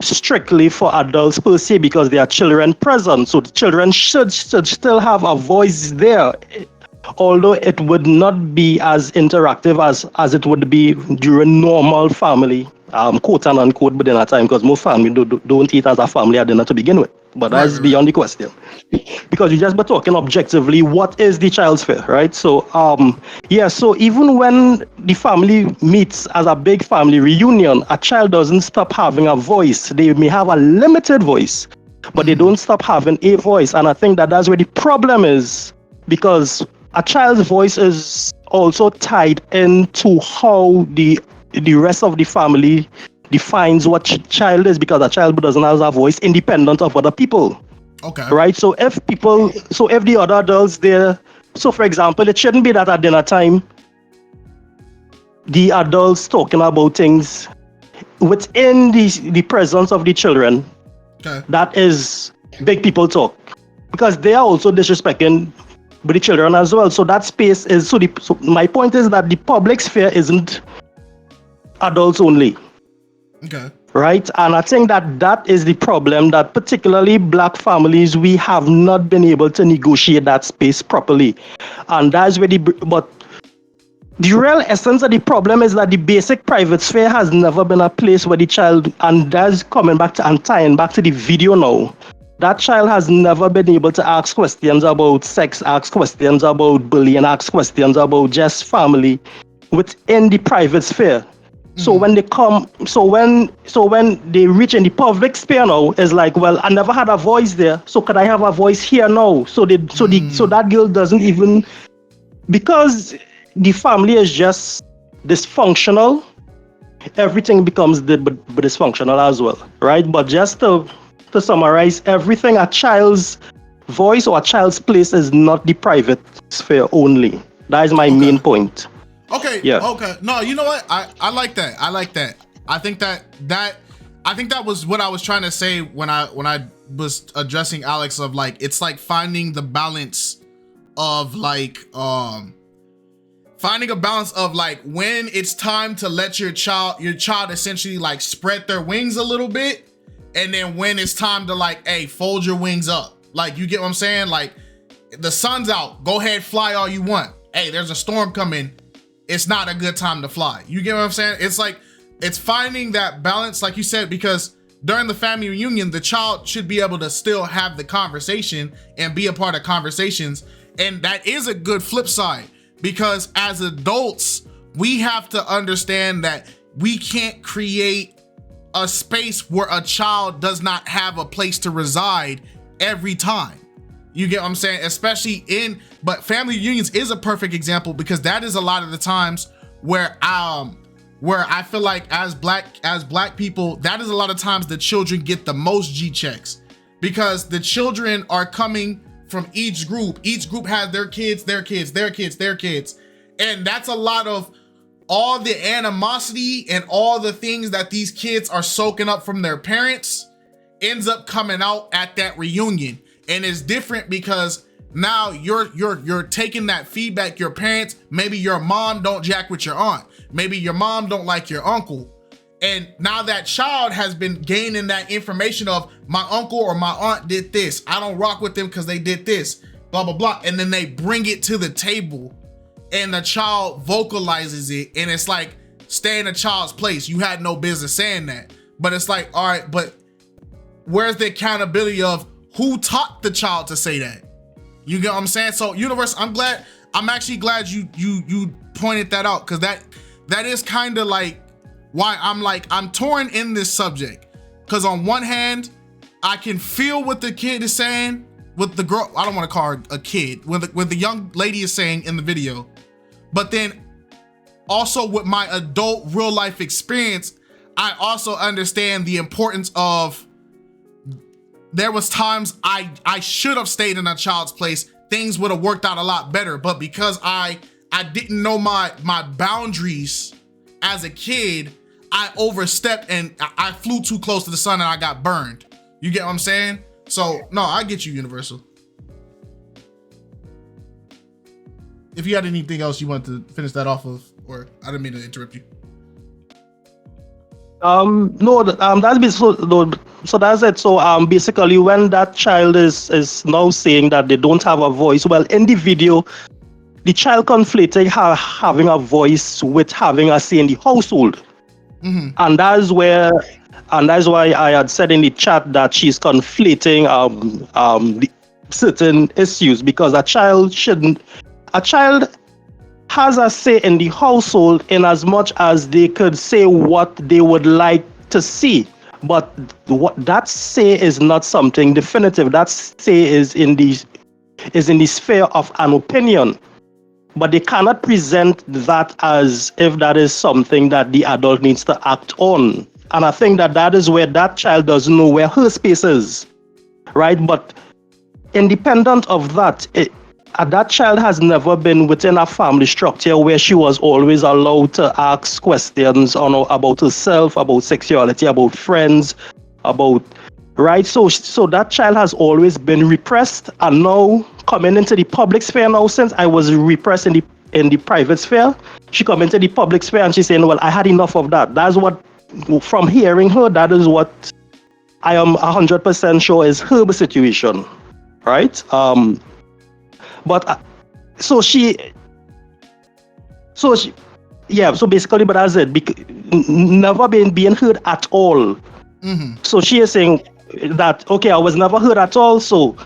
strictly for adults per se, because there are children present. So the children should still have a voice there, although it would not be as interactive as it would be during normal family, quote and unquote, but dinner time, because most families don't eat as a family at dinner to begin with. But that's beyond the question, because you just be talking objectively, what is the child's sphere, right? So yeah, so even when the family meets as a big family reunion, a child doesn't stop having a voice. They may have a limited voice, but they don't stop having a voice. And I think that that's where the problem is, because a child's voice is also tied into how the rest of the family defines what child is, because a child doesn't have a voice independent of other people. Okay. Right? So if the other adults there, so for example, it shouldn't be that at dinner time, the adults talking about things within the presence of the children. Okay. That is big people talk, because they are also disrespecting the children as well. So that space is, so my point is that the public sphere isn't adults only. Okay. Right? And I think that is the problem, that particularly black families, we have not been able to negotiate that space properly. And that's where but the real essence of the problem is that the basic private sphere has never been a place where the child, and that's coming back to and tying back to the video now, that child has never been able to ask questions about sex, ask questions about bullying, ask questions about just family within the private sphere. So when they come, so when they reach in the public sphere now, it's like, well, I never had a voice there, so could I have a voice here now? So that girl doesn't even, because the family is just dysfunctional, everything becomes dysfunctional as well, right? But just to summarize everything, a child's voice or a child's place is not the private sphere only. That is my main point. Okay. Yeah. Okay. No, you know what? I like that. I like that. I think that was what I was trying to say when I was addressing Alex, of like, it's like finding the balance of like finding a balance of like when it's time to let your child essentially like spread their wings a little bit, and then when it's time to like, hey, fold your wings up. Like, you get what I'm saying? Like, the sun's out, go ahead, fly all you want. Hey, there's a storm coming, it's not a good time to fly. You get what I'm saying? It's like, it's finding that balance, like you said, because during the family reunion, the child should be able to still have the conversation and be a part of conversations. And that is a good flip side, because as adults, we have to understand that we can't create a space where a child does not have a place to reside every time. You get what I'm saying? Especially but family reunions is a perfect example, because that is a lot of the times where I feel like as black people, that is a lot of times the children get the most G checks, because the children are coming from each group. Each group has their kids. And that's a lot of all the animosity and all the things that these kids are soaking up from their parents ends up coming out at that reunion. And it's different because now you're taking that feedback. Your parents, maybe your mom don't jack with your aunt, maybe your mom don't like your uncle, and now that child has been gaining that information of, my uncle or my aunt did this, I don't rock with them because they did this, blah blah blah, and then they bring it to the table and the child vocalizes it, and it's like, stay in a child's place, you had no business saying that. But it's like, all right, but where's the accountability of who taught the child to say that? You get what I'm saying? So Universe, I'm actually glad you pointed that out, because that is kind of like why I'm torn in this subject. Because on one hand, I can feel what the kid is saying with the girl. I don't want to call her a kid, when the young lady is saying in the video. But then also with my adult real life experience, I also understand the importance of, there was times I should have stayed in a child's place. Things would have worked out a lot better. But because I didn't know my boundaries as a kid, I overstepped and I flew too close to the sun and I got burned. You get what I'm saying? So no, I get you, Universal. If you had anything else you want to finish that off of, or I didn't mean to interrupt you. No, that's so that's it. So basically when that child is now saying that they don't have a voice, well, in the video, the child conflating having a voice with having a say in the household. Mm-hmm. And that's why I had said in the chat that she's conflating the certain issues, because a child has a say in the household in as much as they could say what they would like to see. But what that say is not something definitive. That say is in the sphere of an opinion. But they cannot present that as if that is something that the adult needs to act on. And I think that is where that child doesn't know where her space is, right? But independent of that, that child has never been within a family structure where she was always allowed to ask questions about herself, about sexuality, about friends, right? So that child has always been repressed, and now coming into the public sphere now, since I was repressed in the private sphere, she come into the public sphere and she's saying, well, I had enough of that. That's what, from hearing her, that is what I am 100% sure is her situation, right? But so basically, but that's it. Never being heard at all. Mm-hmm. So she is saying that, okay, I was never heard at all, so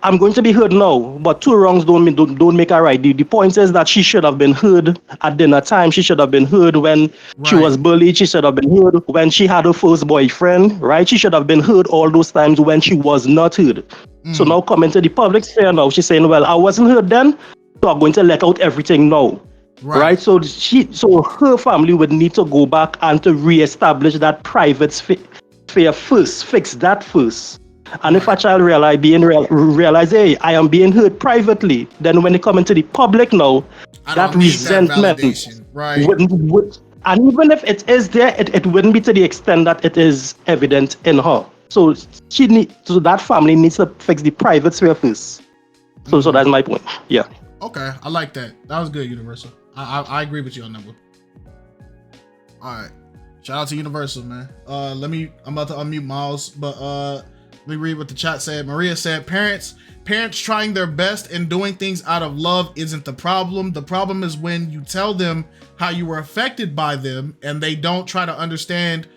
I'm going to be heard now. But two wrongs don't make a right. The point is that she should have been heard at dinner time. She should have been heard when she was bullied. She should have been heard when she had her first boyfriend, right? She should have been heard all those times when she was not heard. So now coming to the public sphere now, she's saying, well, I wasn't heard then, so I'm going to let out everything now. Right? So her family would need to go back and to reestablish that private sphere first, fix that first. And if a child realize, hey, I am being heard privately, then when they come into the public now, that resentment would, and even if it is there, it wouldn't be to the extent that it is evident in her. So that family needs to fix the private sphere first. So that's my point. Yeah. Okay, I like that. That was good, Universal. I agree with you on that one. All right, shout out to Universal, man. I'm about to unmute Miles, but let me read what the chat said. Maria said, parents trying their best and doing things out of love isn't the problem. The problem is when you tell them how you were affected by them and they don't try to understand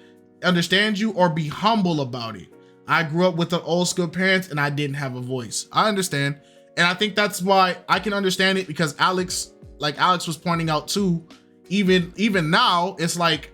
you or be humble about it. I grew up with an old school parents and I didn't have a voice. I understand. And I think that's why I can understand it, because Alex was pointing out too, even now, it's like,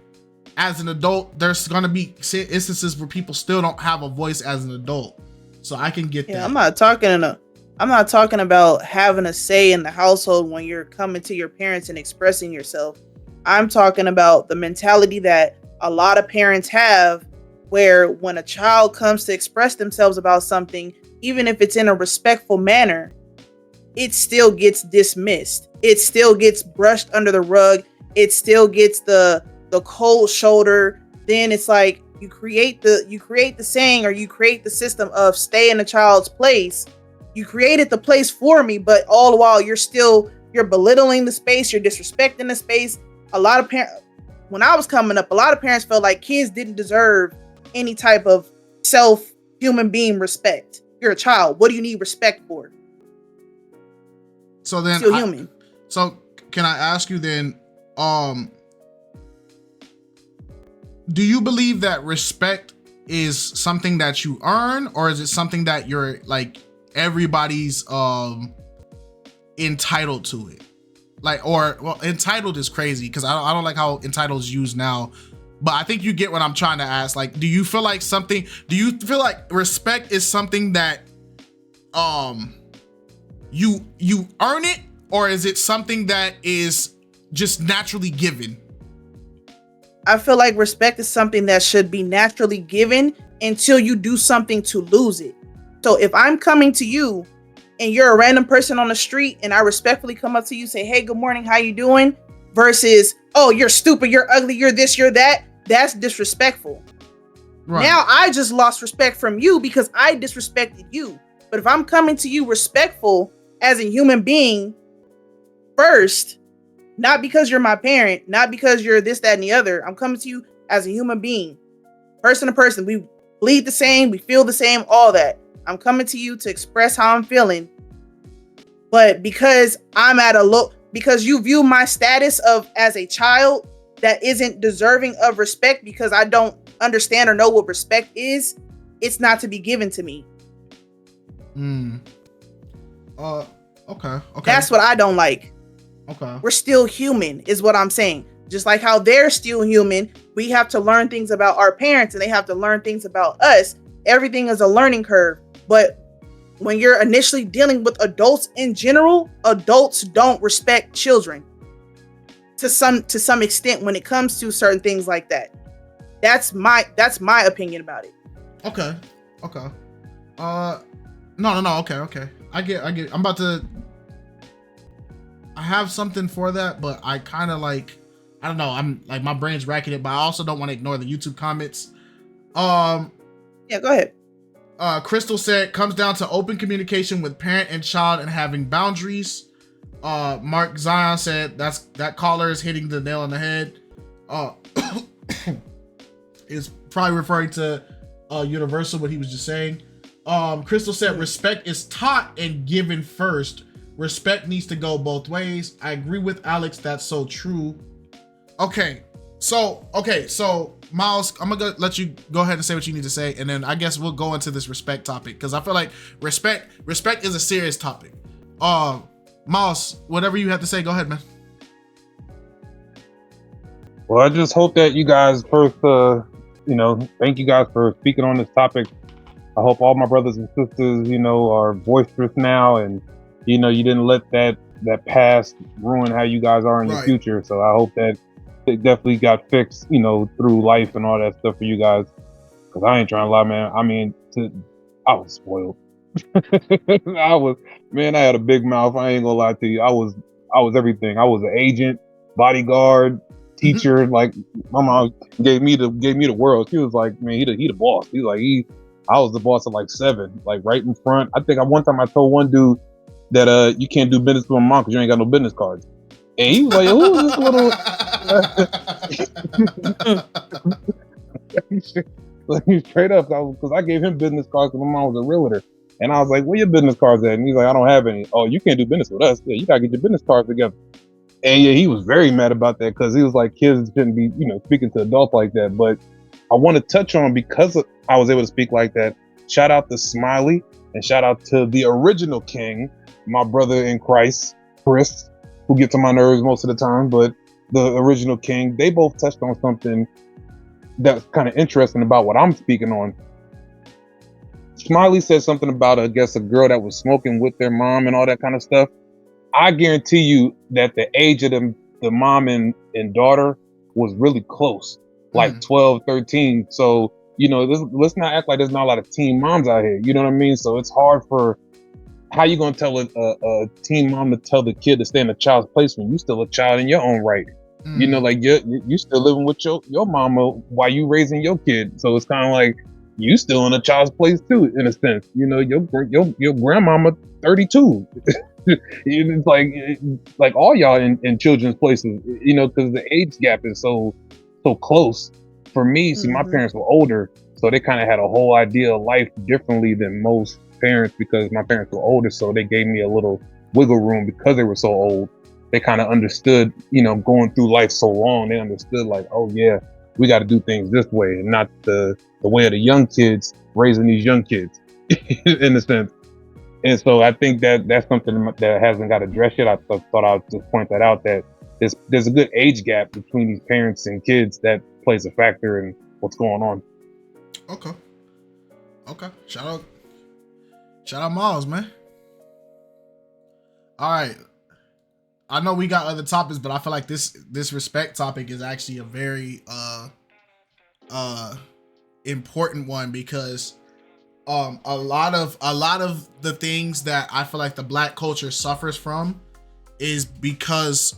as an adult, there's gonna be instances where people still don't have a voice as an adult. So I can get that. I'm not talking about having a say in the household when you're coming to your parents and expressing yourself. I'm talking about the mentality that a lot of parents have, where when a child comes to express themselves about something, even if it's in a respectful manner, it still gets dismissed. It still gets brushed under the rug. It still gets the cold shoulder. Then it's like you create the saying, or you create the system of stay in a child's place. You created the place for me, but all the while you're belittling the space, you're disrespecting the space. A lot of parents, when I was coming up, a lot of parents felt like kids didn't deserve any type of human being respect. You're a child. What do you need respect for? So then, still human. So can I ask you then, do you believe that respect is something that you earn, or is it something that you're like everybody's entitled to it? Like, or well, entitled is crazy because I don't like how entitled is used now, but I think you get what I'm trying to ask. Like, do you feel like respect is something that you earn it, or is it something that is just naturally given? I feel like respect is something that should be naturally given until you do something to lose it. So if I'm coming to you and you're a random person on the street and I respectfully come up to you, say, hey, good morning, how you doing? Versus, oh, you're stupid, you're ugly, you're this, you're that. That's disrespectful. Right. Now I just lost respect from you because I disrespected you. But if I'm coming to you respectful as a human being first, not because you're my parent, not because you're this, that, and the other. I'm coming to you as a human being, person to person. We bleed the same, we feel the same, all that. I'm coming to you to express how I'm feeling. But because I'm at a low, because you view my status of as a child that isn't deserving of respect because I don't understand or know what respect is, it's not to be given to me. Okay. That's what I don't like. Okay. We're still human, is what I'm saying. Just like how they're still human, we have to learn things about our parents and they have to learn things about us. Everything is a learning curve. But when you're initially dealing with adults in general, adults don't respect children to some extent when it comes to certain things like that. That's my opinion about it. Okay. No. Okay. I get. I have something for that, but I kind of like, I don't know. I'm like, my brain's racking it, but I also don't want to ignore the YouTube comments. Yeah, go ahead. Crystal said, comes down to open communication with parent and child and having boundaries. Mark Zion said, that caller is hitting the nail on the head. Is probably referring to Universal, what he was just saying. Crystal said, respect is taught and given first. Respect needs to go both ways. I agree with Alex. That's so true. Okay. So Miles, I'm gonna let you go ahead and say what you need to say, and then I guess we'll go into this respect topic because I feel like respect is a serious topic. Miles, whatever you have to say, go ahead, man. Well, I just hope that you guys first, thank you guys for speaking on this topic. I hope all my brothers and sisters, are boisterous now, and you didn't let that past ruin how you guys are in the future. So I hope that it definitely got fixed, through life and all that stuff for you guys. Cause I ain't trying to lie, man. I mean, I was spoiled. I had a big mouth. I ain't gonna lie to you. I was everything. I was an agent, bodyguard, teacher. Like my mom gave me the world. She was like, man, he the boss. He's like, I was the boss of like 7, like right in front. I think one time I told one dude that you can't do business with my mom because you ain't got no business cards. And he was like, who is this little like, straight up, because I gave him business cards because my mom was a realtor. And I was like, where your business cards at? And he's like, I don't have any. Oh, you can't do business with us. Yeah, you gotta get your business cards together. And yeah, he was very mad about that because he was like, kids shouldn't be, speaking to adults like that. But I want to touch on, because I was able to speak like that, shout out to Smiley and shout out to the original king, my brother in Christ, Chris, who gets on my nerves most of the time, but the original king, they both touched on something that's kind of interesting about what I'm speaking on. Smiley said something about, I guess, a girl that was smoking with their mom and all that kind of stuff. I guarantee you that the age of the mom and daughter was really close, like 12, 13. So, let's not act like there's not a lot of teen moms out here. You know what I mean? So it's hard for, how you gonna tell a teen mom to tell the kid to stay in a child's place when you still a child in your own right? Like you still living with your mama while you raising your kid. So it's kind of like you still in a child's place too, in a sense. Your grandmama 32. It's like all y'all in children's places, because the age gap is so close. For me, see, my parents were older, so they kind of had a whole idea of life differently than most parents, because my parents were older, so they gave me a little wiggle room because they were so old. They kind of understood, going through life so long, they understood like, oh yeah, we got to do things this way and not the way of the young kids raising these young kids in a sense. And so I think that that's something that hasn't got addressed yet. I thought I would just point that out, that there's a good age gap between these parents and kids that plays a factor in what's going on. Okay. Shout out Miles, man. All right. I know we got other topics, but I feel like this respect topic is actually a very important one, because a lot of the things that I feel like the Black culture suffers from is because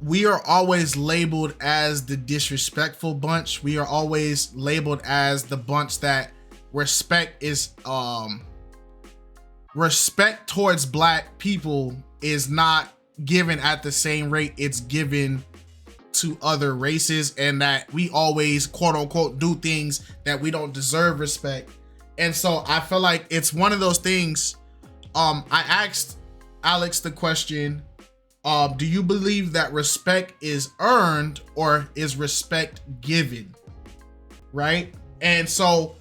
we are always labeled as the disrespectful bunch. We are always labeled as the bunch that respect towards Black people is not given at the same rate it's given to other races, and that we always quote unquote do things that we don't deserve respect. And so I feel like it's one of those things. I asked Alex the question, do you believe that respect is earned or is respect given? Right? And so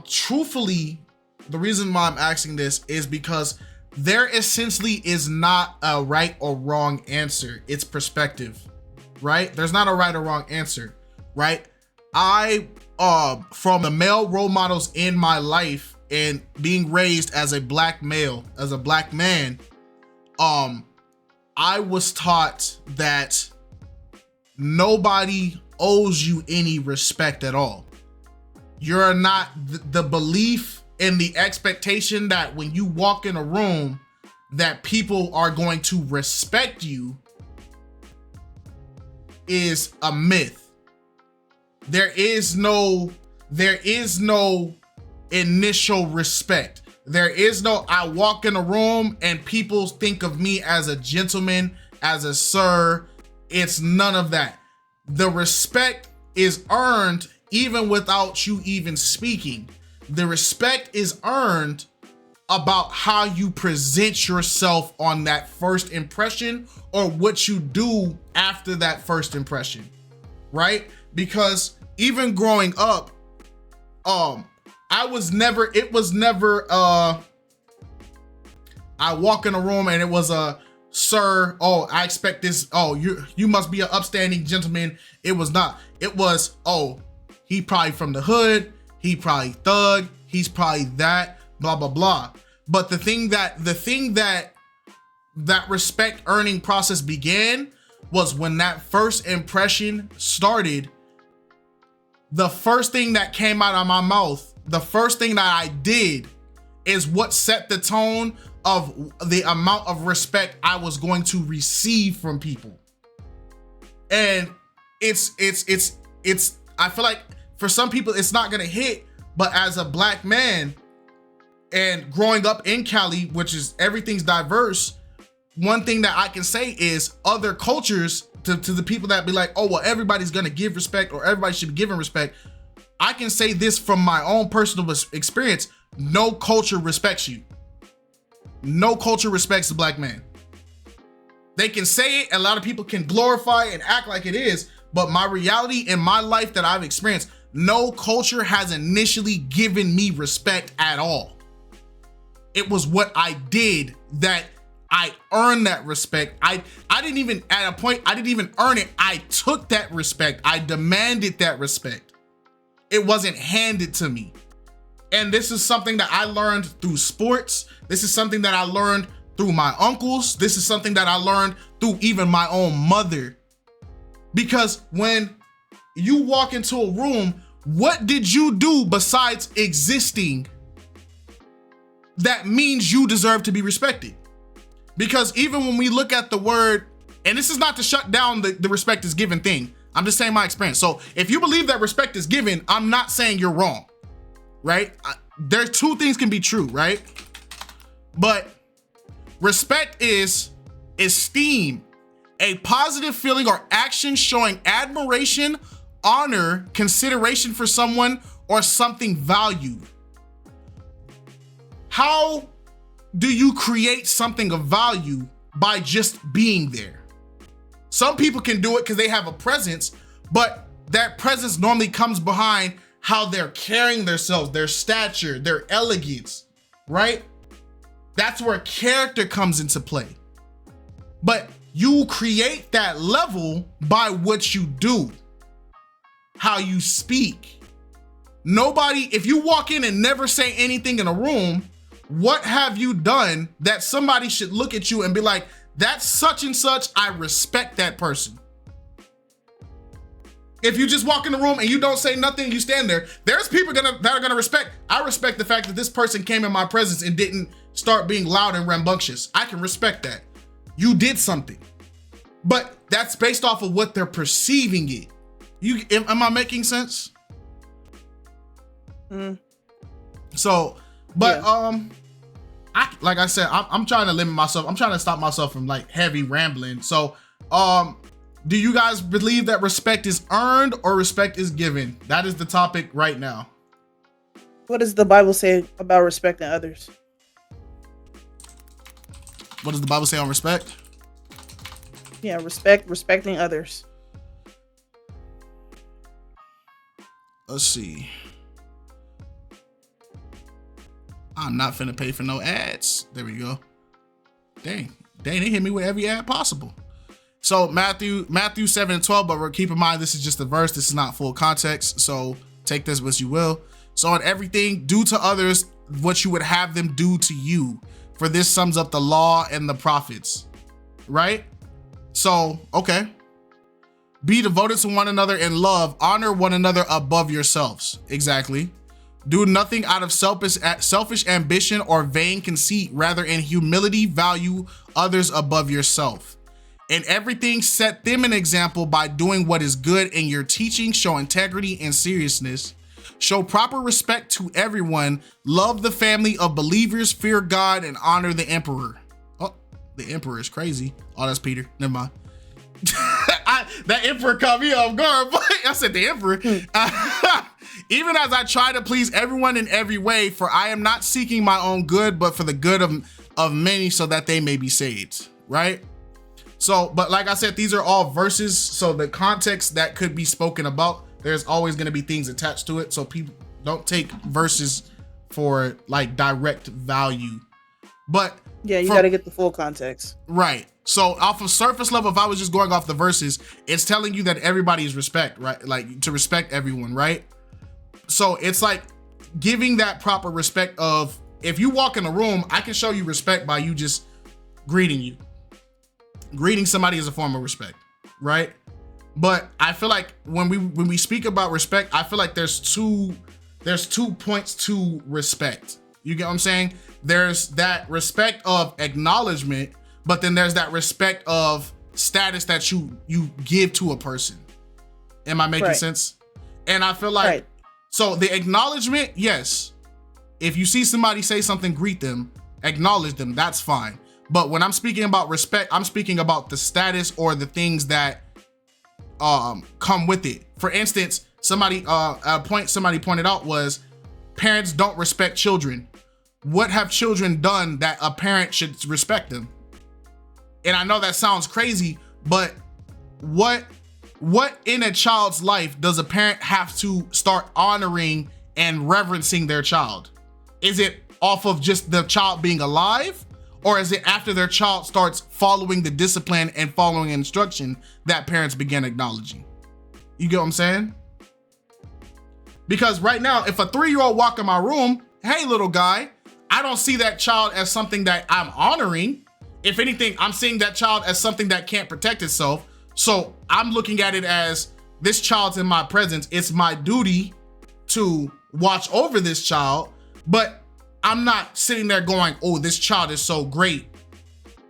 truthfully, the reason why I'm asking this is because there essentially is not a right or wrong answer. It's perspective, right? There's not a right or wrong answer, right? I, from the male role models in my life and being raised as a Black male, as a Black man, I was taught that nobody owes you any respect at all. You're not, the belief and the expectation that when you walk in a room that people are going to respect you is a myth. There is no initial respect. There is no, I walk in a room and people think of me as a gentleman, as a sir. It's none of that. The respect is earned even without you even speaking. The respect is earned about how you present yourself on that first impression, or what you do after that first impression, right? Because even growing up, I walk in a room and it was a sir, oh, I expect this, oh, you must be an upstanding gentleman. It was not. It was, oh, he probably from the hood, he probably thug, he's probably that, blah, blah, blah. But the thing that respect earning process began was when that first impression started. The first thing that came out of my mouth, the first thing that I did is what set the tone of the amount of respect I was going to receive from people. And it's I feel like for some people it's not gonna hit, but as a Black man and growing up in Cali, which is everything's diverse, one thing that I can say is other cultures, to the people that be like, oh, well, everybody's gonna give respect or everybody should be given respect. I can say this from my own personal experience. No culture respects you. No culture respects the Black man. They can say it, a lot of people can glorify and act like it is, but my reality in my life that I've experienced, no culture has initially given me respect at all. It was what I did that I earned that respect. I didn't even, at a point, I didn't even earn it. I took that respect. I demanded that respect. It wasn't handed to me. And this is something that I learned through sports. This is something that I learned through my uncles. This is something that I learned through even my own mother. Because when you walk into a room, what did you do besides existing that means you deserve to be respected? Because even when we look at the word, and this is not to shut down the respect is given thing, I'm just saying my experience. So if you believe that respect is given, I'm not saying you're wrong, right? There's two things can be true, right? But respect is esteem, a positive feeling or action showing admiration, honor, consideration for someone or something valued. How do you create something of value? By just being there. Some people can do it because they have a presence, but that presence normally comes behind how they're carrying themselves, their stature, their elegance, right? That's where character comes into play. But you create that level by what you do, how you speak. Nobody, if you walk in and never say anything in a room, what have you done that somebody should look at you and be like, that's such and such, I respect that person. If you just walk in the room and you don't say nothing, you stand there, there's people that are gonna respect. I respect the fact that this person came in my presence and didn't start being loud and rambunctious. I can respect that. You did something. But that's based off of what they're perceiving it. Am I making sense? So, but like I said, I'm trying to limit myself. I'm trying to stop myself from like heavy rambling. So, do you guys believe that respect is earned or respect is given? That is the topic right now. What does the Bible say about respecting others? What does the Bible say on respect? Yeah, respecting others. Let's see. I'm not finna pay for no ads. There we go. Dang, they hit me with every ad possible. So Matthew 7:12, but keep in mind, this is just a verse. This is not full context. So take this as you will. So in everything, do to others what you would have them do to you. For this sums up the law and the prophets, right? So, okay. Be devoted to one another in love. Honor one another above yourselves. Exactly. Do nothing out of selfish ambition or vain conceit. Rather, in humility, value others above yourself. In everything, set them an example by doing what is good in your teaching. Show integrity and seriousness. Show proper respect to everyone. Love the family of believers. Fear God and honor the emperor. Oh, the emperor is crazy. Oh, that's Peter. Never mind. That emperor caught me off guard, but I said the emperor. Even as I try to please everyone in every way, for I am not seeking my own good, but for the good of many, so that they may be saved, right? So, but like I said, these are all verses, so the context that could be spoken about, there's always going to be things attached to it, so people don't take verses for like direct value. But yeah, you got to get the full context. Right. So off of surface level, if I was just going off the verses, it's telling you that everybody is respect, right? Like to respect everyone, right? So it's like giving that proper respect of, if you walk in a room, I can show you respect by you just greeting you. Greeting somebody is a form of respect, right? But I feel like when we speak about respect, I feel like there's two points to respect. You get what I'm saying? There's that respect of acknowledgement, but then there's that respect of status that you give to a person. Am I making sense? And I feel like, so the acknowledgement, yes. If you see somebody say something, greet them, acknowledge them, that's fine. But when I'm speaking about respect, I'm speaking about the status or the things that come with it. For instance, a point somebody pointed out was parents don't respect children. What have children done that a parent should respect them? And I know that sounds crazy, but what in a child's life does a parent have to start honoring and reverencing their child? Is it off of just the child being alive? Or is it after their child starts following the discipline and following instruction that parents begin acknowledging? You get what I'm saying? Because right now, if a 3-year-old walk in my room, hey, little guy, I don't see that child as something that I'm honoring. If anything, I'm seeing that child as something that can't protect itself. So I'm looking at it as, this child's in my presence. It's my duty to watch over this child, but I'm not sitting there going, oh, this child is so great,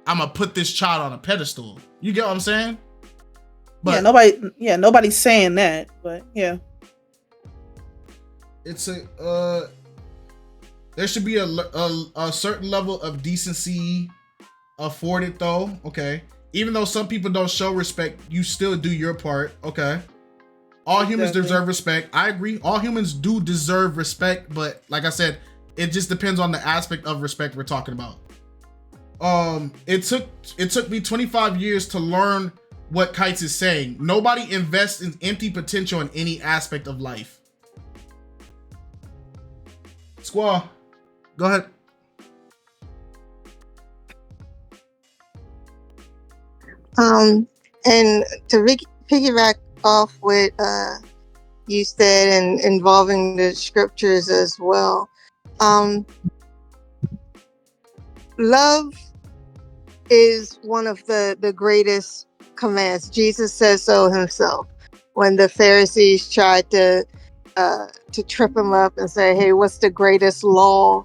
I'm gonna put this child on a pedestal. You get what I'm saying? But nobody's saying that, but yeah. It's there should be a certain level of decency afforded though, okay? Even though some people don't show respect, you still do your part, okay? All humans deserve respect. I agree. All humans do deserve respect, but like I said, it just depends on the aspect of respect we're talking about. It took me 25 years to learn what KiteZz is saying. Nobody invests in empty potential in any aspect of life. Squaw, go ahead. And to piggyback off what you said and involving the scriptures as well, love is one of the greatest commands. Jesus says so himself when the Pharisees tried to trip him up and say, hey, what's the greatest law?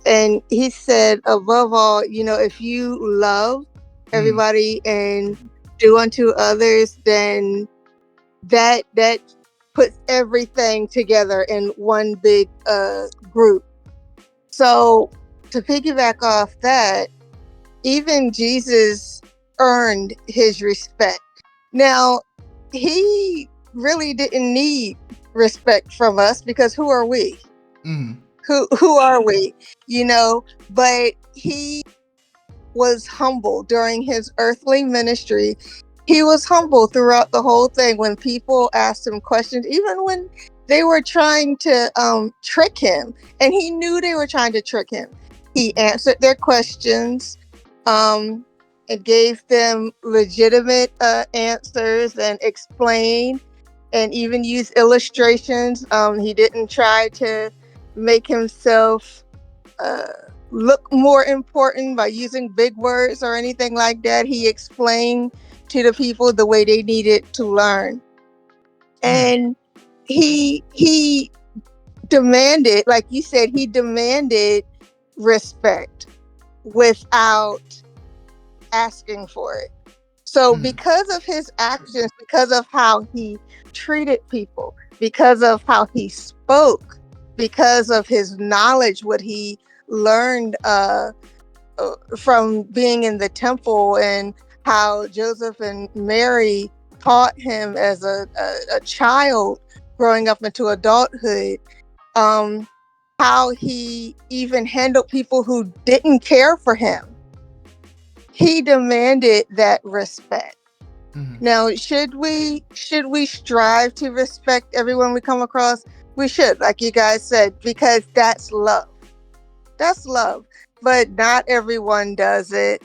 And he said, above all, if you love everybody and do unto others, then that puts everything together in one big group. So to piggyback off that, even Jesus earned his respect. Now, he really didn't need respect from us, because who are we? Who are we? But he was humble during his earthly ministry. He was humble throughout the whole thing. When people asked him questions, even when they were trying to trick him, and he knew they were trying to trick him, he answered their questions, and gave them legitimate answers, and explained, and even used illustrations. He didn't try to make himself look more important by using big words or anything like that. He explained to the people the way they needed to learn. And he demanded, like you said, he demanded respect without asking for it. So because of his actions, because of how he treated people, because of how he spoke, because of his knowledge, what he learned from being in the temple, and how Joseph and Mary taught him as a child growing up into adulthood, how he even handled people who didn't care for him. He demanded that respect. Now, should we strive to respect everyone we come across? We should, like you guys said, because that's love. That's love. But not everyone does it.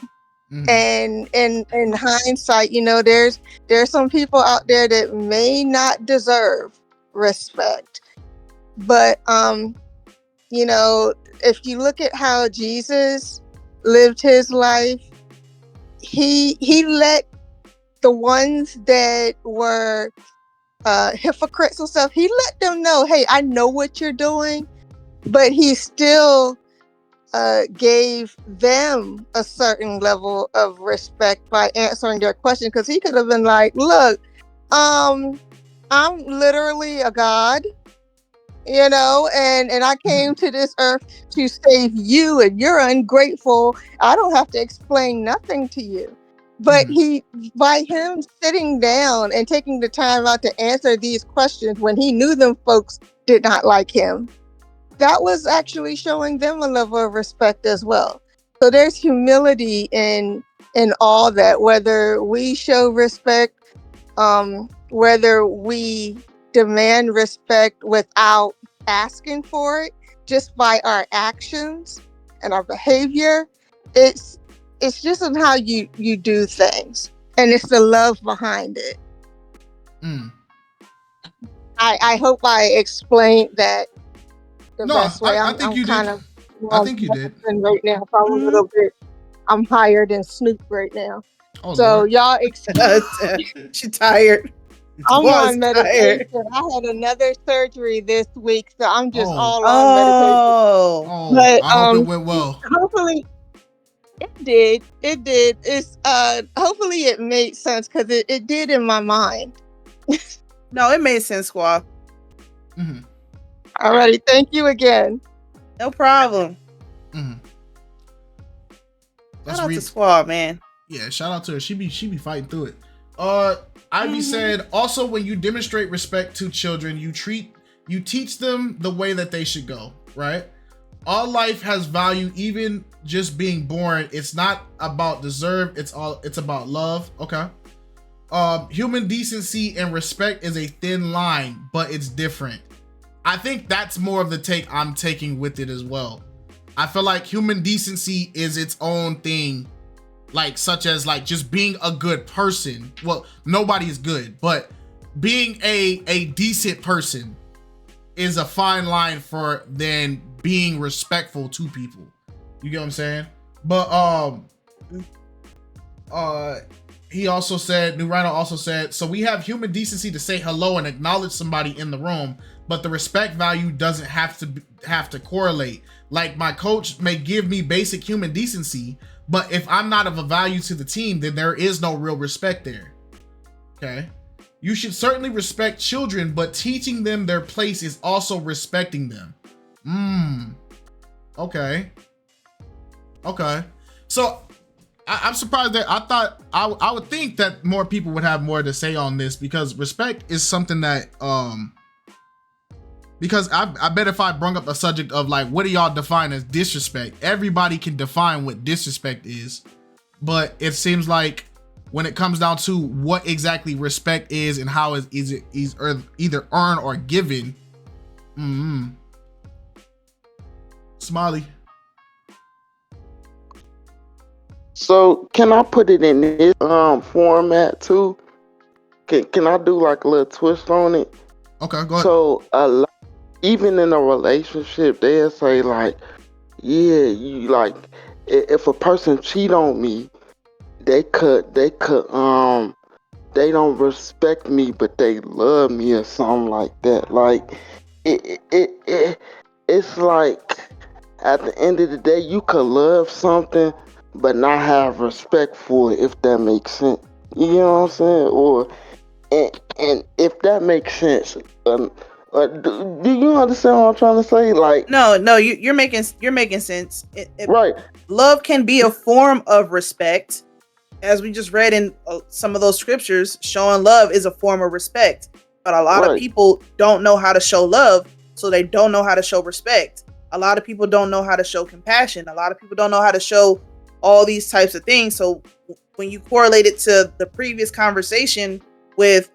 And in hindsight, there's some people out there that may not deserve respect. But if you look at how Jesus lived his life, he let the ones that were hypocrites and stuff, he let them know, hey, I know what you're doing, but he still gave them a certain level of respect by answering their question. Because he could have been like, look, I'm literally a god, and I came to this earth to save you, and you're ungrateful. I don't have to explain nothing to you. But by him sitting down and taking the time out to answer these questions when he knew them folks did not like him, that was actually showing them a level of respect as well. So there's humility in all that, whether we show respect, whether we demand respect without asking for it, just by our actions and our behavior. It's just on how you do things, and it's the love behind it. I hope I explained that the best way. I think you kind did. of I think you did. right now, so I'm a little bit. I'm higher than Snoop right now. Oh, so Lord. y'all excuse. She tired. I'm on medication. I had another surgery this week, so I'm just all on medication. Oh, But I hope it went well. hopefully it did. It did. It's hopefully it made sense, because it did in my mind. No, it made sense, Squaw. Alrighty, thank you again. No problem. Let's Shout out read to Squaw, man. Yeah, shout out to her. She be fighting through it. Ivy said, also when you demonstrate respect to children, you teach them the way that they should go, right? All life has value, even just being born. It's not about deserve, it's about love. Okay. Human decency and respect is a thin line, but it's different. I think that's more of the take I'm taking with it as well. I feel like human decency is its own thing, like such as like just being a good person. Well, nobody's good, but being a decent person is a fine line for then being respectful to people. You get what I'm saying? But he also said, New Rhino also said, so we have human decency to say hello and acknowledge somebody in the room, but the respect value doesn't have to correlate. Like my coach may give me basic human decency, but if I'm not of a value to the team, then there is no real respect there. Okay. You should certainly respect children, but teaching them their place is also respecting them. Okay. Okay. So I'm surprised that I would think that more people would have more to say on this, because respect is something that because I bet if I brought up a subject of like, what do y'all define as disrespect? Everybody can define what disrespect is, but it seems like when it comes down to what exactly respect is and how is it either earned or given. Smiley. So can I put it in this format too? Can I do like a little twist on it? Okay, go ahead. So even in a relationship, they'll say like, yeah, you like, if a person cheat on me, they don't respect me, but they love me or something like that. Like it's like at the end of the day, you could love something but not have respect for it, if that makes sense. You know what I'm saying? Or and if that makes sense, do you understand what I'm trying to say? Like, no, you're making sense. Right. Love can be a form of respect, as we just read in some of those scriptures. Showing love is a form of respect, but a lot of people don't know how to show love, so they don't know how to show respect. A lot of people don't know how to show compassion. A lot of people don't know how to show all these types of things. So when you correlate it to the previous conversation with,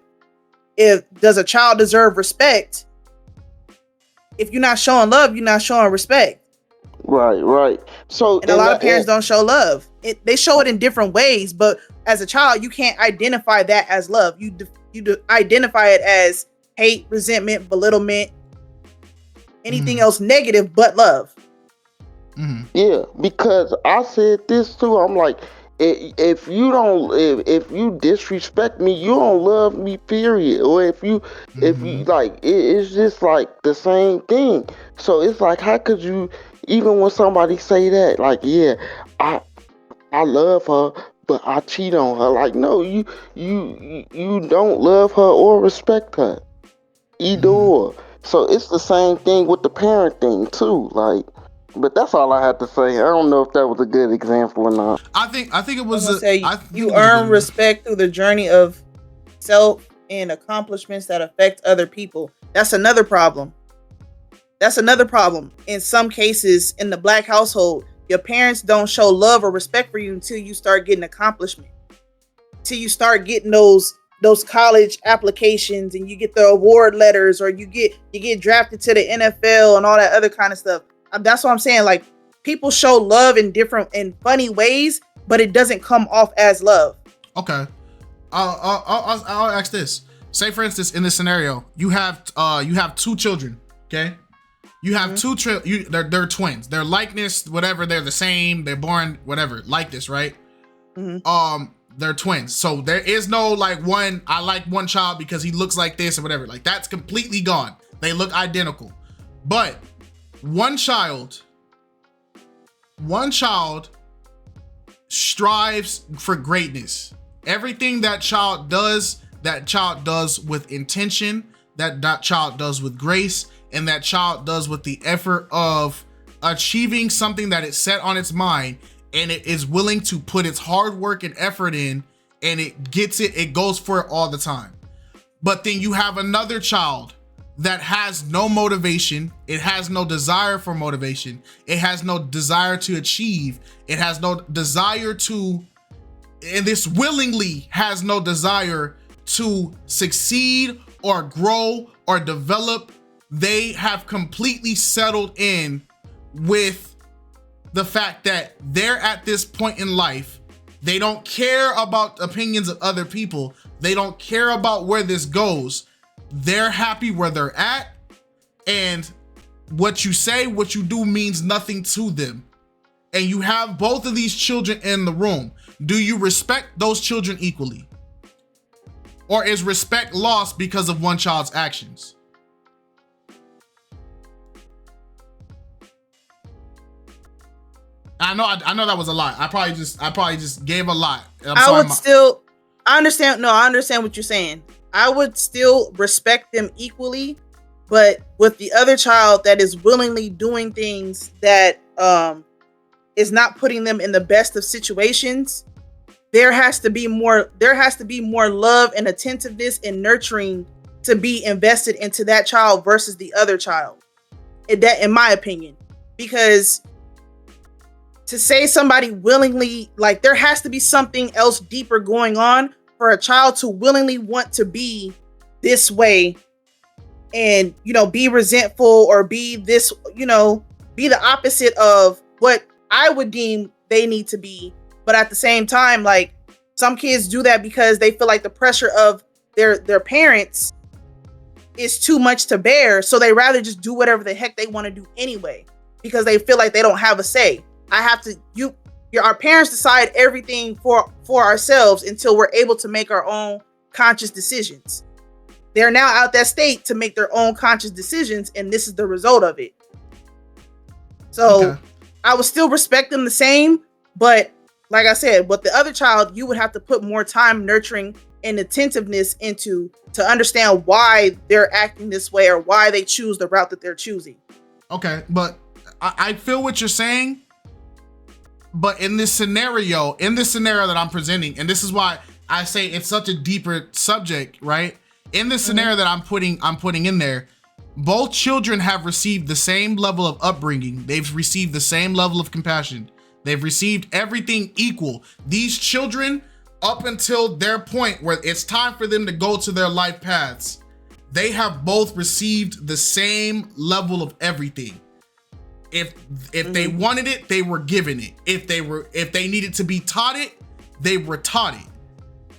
if does a child deserve respect? If you're not showing love, you're not showing respect. Right. So and a lot of parents don't show love. They show it in different ways, but as a child, you can't identify that as love. You identify it as hate, resentment, belittlement, anything else negative but love. Yeah, because I said this too. I'm like, if you disrespect me, you don't love me, period. Or if you like, it's just like the same thing. So it's like, how could you, even when somebody say that, like, yeah, I love her, but I cheat on her. Like, no, you don't love her or respect her, either or. So it's the same thing with the parent thing too. Like, but that's all I had to say. I don't know if that was a good example or not. I think it was. You earn respect through the journey of self and accomplishments that affect other people. That's another problem. In some cases, in the Black household, your parents don't show love or respect for you until you start getting accomplishment. Till you start getting those college applications and you get the award letters, or you get drafted to the NFL and all that other kind of stuff. That's what I'm saying. Like, people show love in different and funny ways, but it doesn't come off as love. Okay. I'll ask this. Say, for instance, in this scenario, you have two children. Okay. You have two they're twins. Their likeness, whatever, they're the same. They're born, whatever, like this, right? They're twins. So there is no like one, I like one child because he looks like this or whatever. Like, that's completely gone. They look identical. But one child strives for greatness. Everything that child does with intention, that child does with grace, and that child does with the effort of achieving something that it set on its mind, and it is willing to put its hard work and effort in, and it goes for it all the time. But then you have another child that has no motivation, it has no desire for motivation, it has no desire to achieve, it has no desire to, and this willingly has no desire to succeed or grow or develop. They have completely settled in with the fact that they're at this point in life. They don't care about opinions of other people. They don't care about where this goes. They're happy where they're at, and what you say, what you do means nothing to them. And you have both of these children in the room. Do you respect those children equally? Or is respect lost because of one child's actions? I know that was a lot. I probably just gave a lot. I understand. No, I understand what you're saying. I would still respect them equally, but with the other child that is willingly doing things that is not putting them in the best of situations, there has to be more love and attentiveness and nurturing to be invested into that child versus the other child. That, in my opinion, because to say somebody willingly, like, there has to be something else deeper going on for a child to willingly want to be this way and, be resentful or be this, be the opposite of what I would deem they need to be. But at the same time, like, some kids do that because they feel like the pressure of their parents is too much to bear. So they rather just do whatever the heck they want to do anyway, because they feel like they don't have a say. Our parents decide everything for ourselves until we're able to make our own conscious decisions. They're now out that state to make their own conscious decisions, and this is the result of it. So I would still respect them the same, but like I said, with the other child, you would have to put more time, nurturing, and attentiveness into to understand why they're acting this way or why they choose the route that they're choosing. Okay, but I feel what you're saying. But in this scenario that I'm presenting, and this is why I say it's such a deeper subject, right? In this scenario that I'm putting in there, both children have received the same level of upbringing. They've received the same level of compassion. They've received everything equal. These children, up until their point where it's time for them to go to their life paths, they have both received the same level of everything. If they wanted it, they were given it. If they needed to be taught it, they were taught it.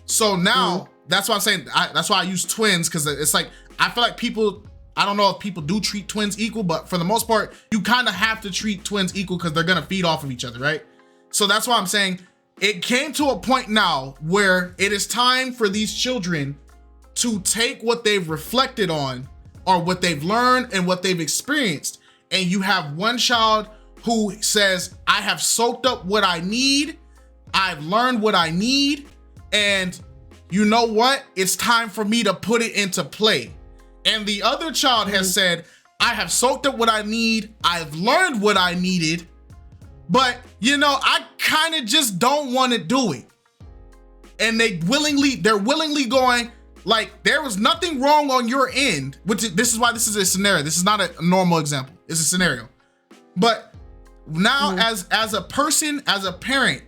So now that's why I'm saying, that's why I use twins, because it's like, I feel like people, I don't know if people do treat twins equal, but for the most part, you kind of have to treat twins equal because they're gonna feed off of each other, right? So that's why I'm saying it came to a point now where it is time for these children to take what they've reflected on or what they've learned and what they've experienced. And you have one child who says, I have soaked up what I need, I've learned what I need, and you know what? It's time for me to put it into play. And the other child has said, I have soaked up what I need, I've learned what I needed, but I kind of just don't want to do it. And they're willingly going, like, there was nothing wrong on your end, this is why this is a scenario. This is not a normal example. It's a scenario. But now as a person, as a parent,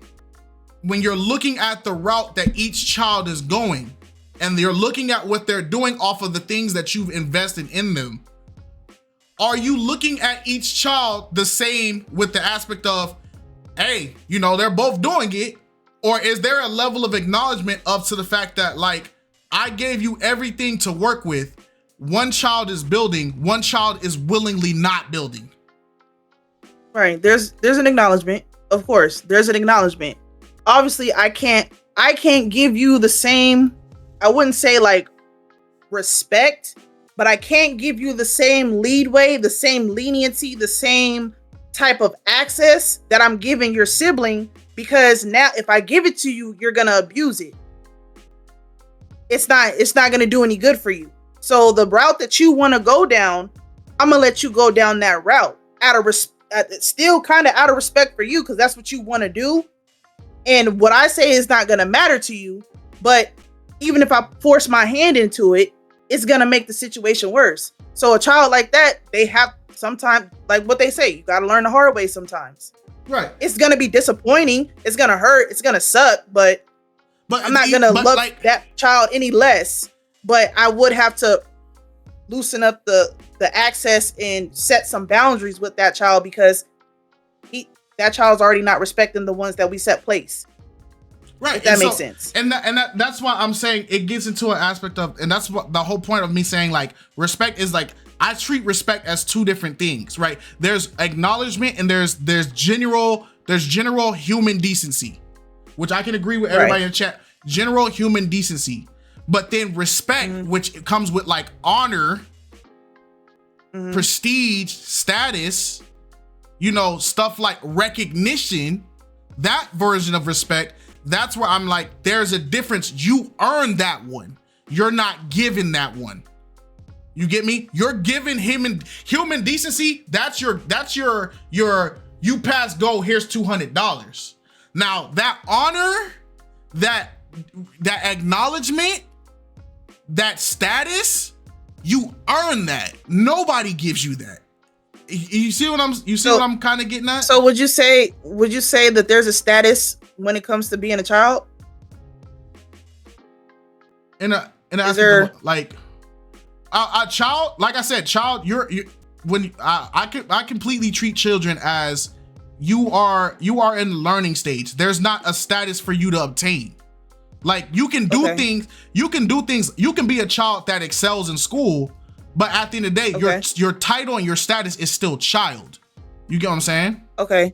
when you're looking at the route that each child is going, and you're looking at what they're doing off of the things that you've invested in them, are you looking at each child the same with the aspect of, hey, they're both doing it? Or is there a level of acknowledgement up to the fact that, like, I gave you everything to work with, one child is building, one child is willingly not building? Right, there's an acknowledgement. Of course, there's an acknowledgement. Obviously, I can't give you the same, I wouldn't say like respect, but I can't give you the same leadway, the same leniency, the same type of access that I'm giving your sibling, because now if I give it to you, you're gonna abuse it. It's not gonna do any good for you. So the route that you want to go down, I'm gonna let you go down that route still kind of out of respect for you, because that's what you want to do. And what I say is not gonna matter to you, but even if I force my hand into it, it's gonna make the situation worse. So a child like that, they have sometimes, like what they say, you gotta learn the hard way sometimes. Right. It's gonna be disappointing. It's gonna hurt. It's gonna suck. But I'm not gonna love that child any less. But I would have to loosen up the access and set some boundaries with that child, because that child's already not respecting the ones that we set place. Right. If that makes sense. And that's why I'm saying it gets into an aspect of, and that's what the whole point of me saying, like, respect is like, I treat respect as two different things, right? There's acknowledgement and there's general human decency, which I can agree with everybody in the chat. General human decency. But then respect, which comes with like honor, prestige, status, you know, stuff like recognition, that version of respect, that's where I'm like, there's a difference. You earn that one. You're not given that one. You get me? You're giving human decency. That's your you pass go, here's $200. Now that honor, that acknowledgement, that status, you earn that. Nobody gives you that. You see what I'm kind of getting at? So would you say that there's a status when it comes to being a child? In a aspect of, like a child, like I said, child, I completely treat children as you are in the learning stage. There's not a status for you to obtain. Like you can do things, you can be a child that excels in school, but at the end of the day, your title and your status is still child. You get what I'm saying? Okay.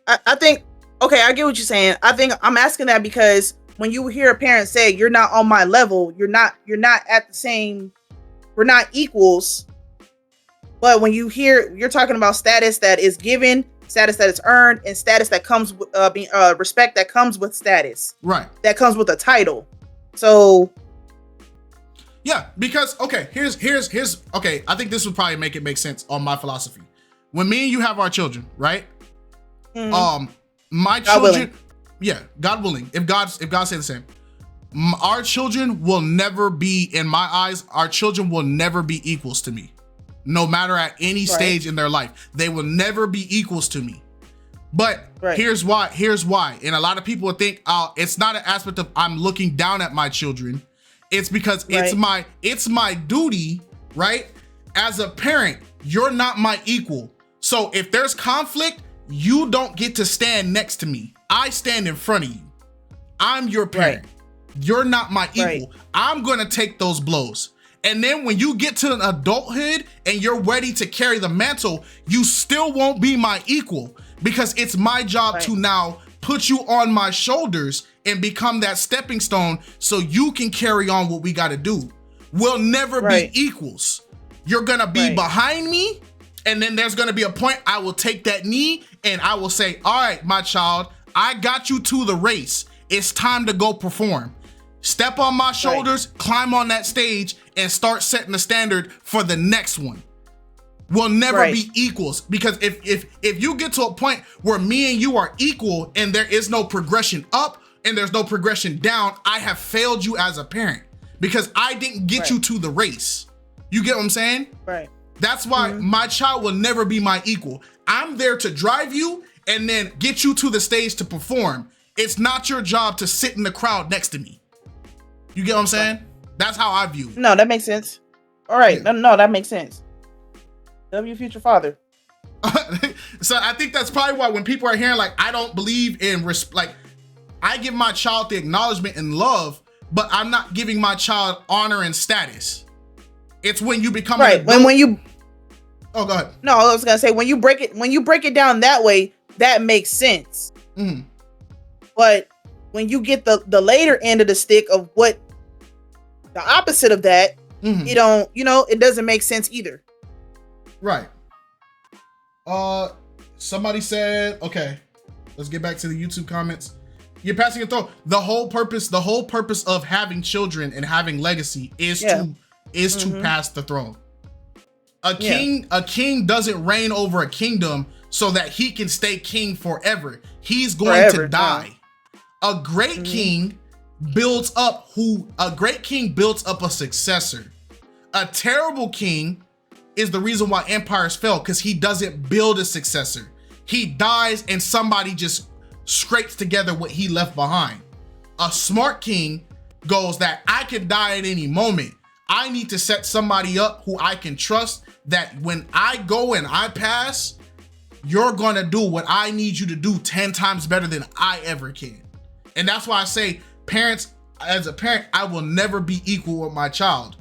I think, I get what you're saying. I think I'm asking that because when you hear a parent say, you're not on my level, you're not at the same, we're not equals. But when you're talking about status that is given, status that is earned, and status that comes with respect that comes with status. Right. That comes with a title. So yeah, because here's I think this would probably make sense on my philosophy. When me and you have our children, right? My children, God willing, if God say the same, our children will never be, in my eyes, our children will never be equals to me. No matter at any stage in their life, they will never be equals to me. But here's why. And a lot of people would think, it's not an aspect of I'm looking down at my children. It's because it's my duty, right? As a parent, you're not my equal. So if there's conflict, you don't get to stand next to me. I stand in front of you. I'm your parent. You're not my equal. I'm gonna take those blows. And then when you get to an adulthood and you're ready to carry the mantle, you still won't be my equal, because it's my job to now put you on my shoulders and become that stepping stone so you can carry on what we gotta do. We'll never be equals. You're gonna be behind me, and then there's gonna be a point I will take that knee and I will say, all right, my child, I got you to the race. It's time to go perform. Step on my shoulders, climb on that stage, and start setting the standard for the next one. We'll never be equals, because if you get to a point where me and you are equal and there is no progression up and there's no progression down, I have failed you as a parent, because I didn't get you to the race. You get what I'm saying? Right. That's why my child will never be my equal. I'm there to drive you and then get you to the stage to perform. It's not your job to sit in the crowd next to me. You get what I'm saying? That's how I view it. No, that makes sense. All right. Yeah. No, that makes sense. W future father. So I think that's probably why when people are hearing, like, I don't believe in like, I give my child the acknowledgement and love, but I'm not giving my child honor and status. It's when you become when you. Oh, go ahead. No, I was gonna say when you break it down that way, that makes sense. But when you get the later end of the stick of what the opposite of that, it doesn't make sense either. Right. Somebody said, okay, let's get back to the YouTube comments. You're passing a throne. The whole purpose of having children and having legacy is to pass the throne. A king doesn't reign over a kingdom so that he can stay king forever. He's going to die. A great king builds up a successor. A terrible king is the reason why empires fail, because he doesn't build a successor. He dies and somebody just scrapes together what he left behind. A smart king goes that I could die at any moment. I need to set somebody up who I can trust, that when I go and I pass, you're gonna do what I need you to do 10 times better than I ever can. And that's why I say, parents, as a parent, I will never be equal with my child.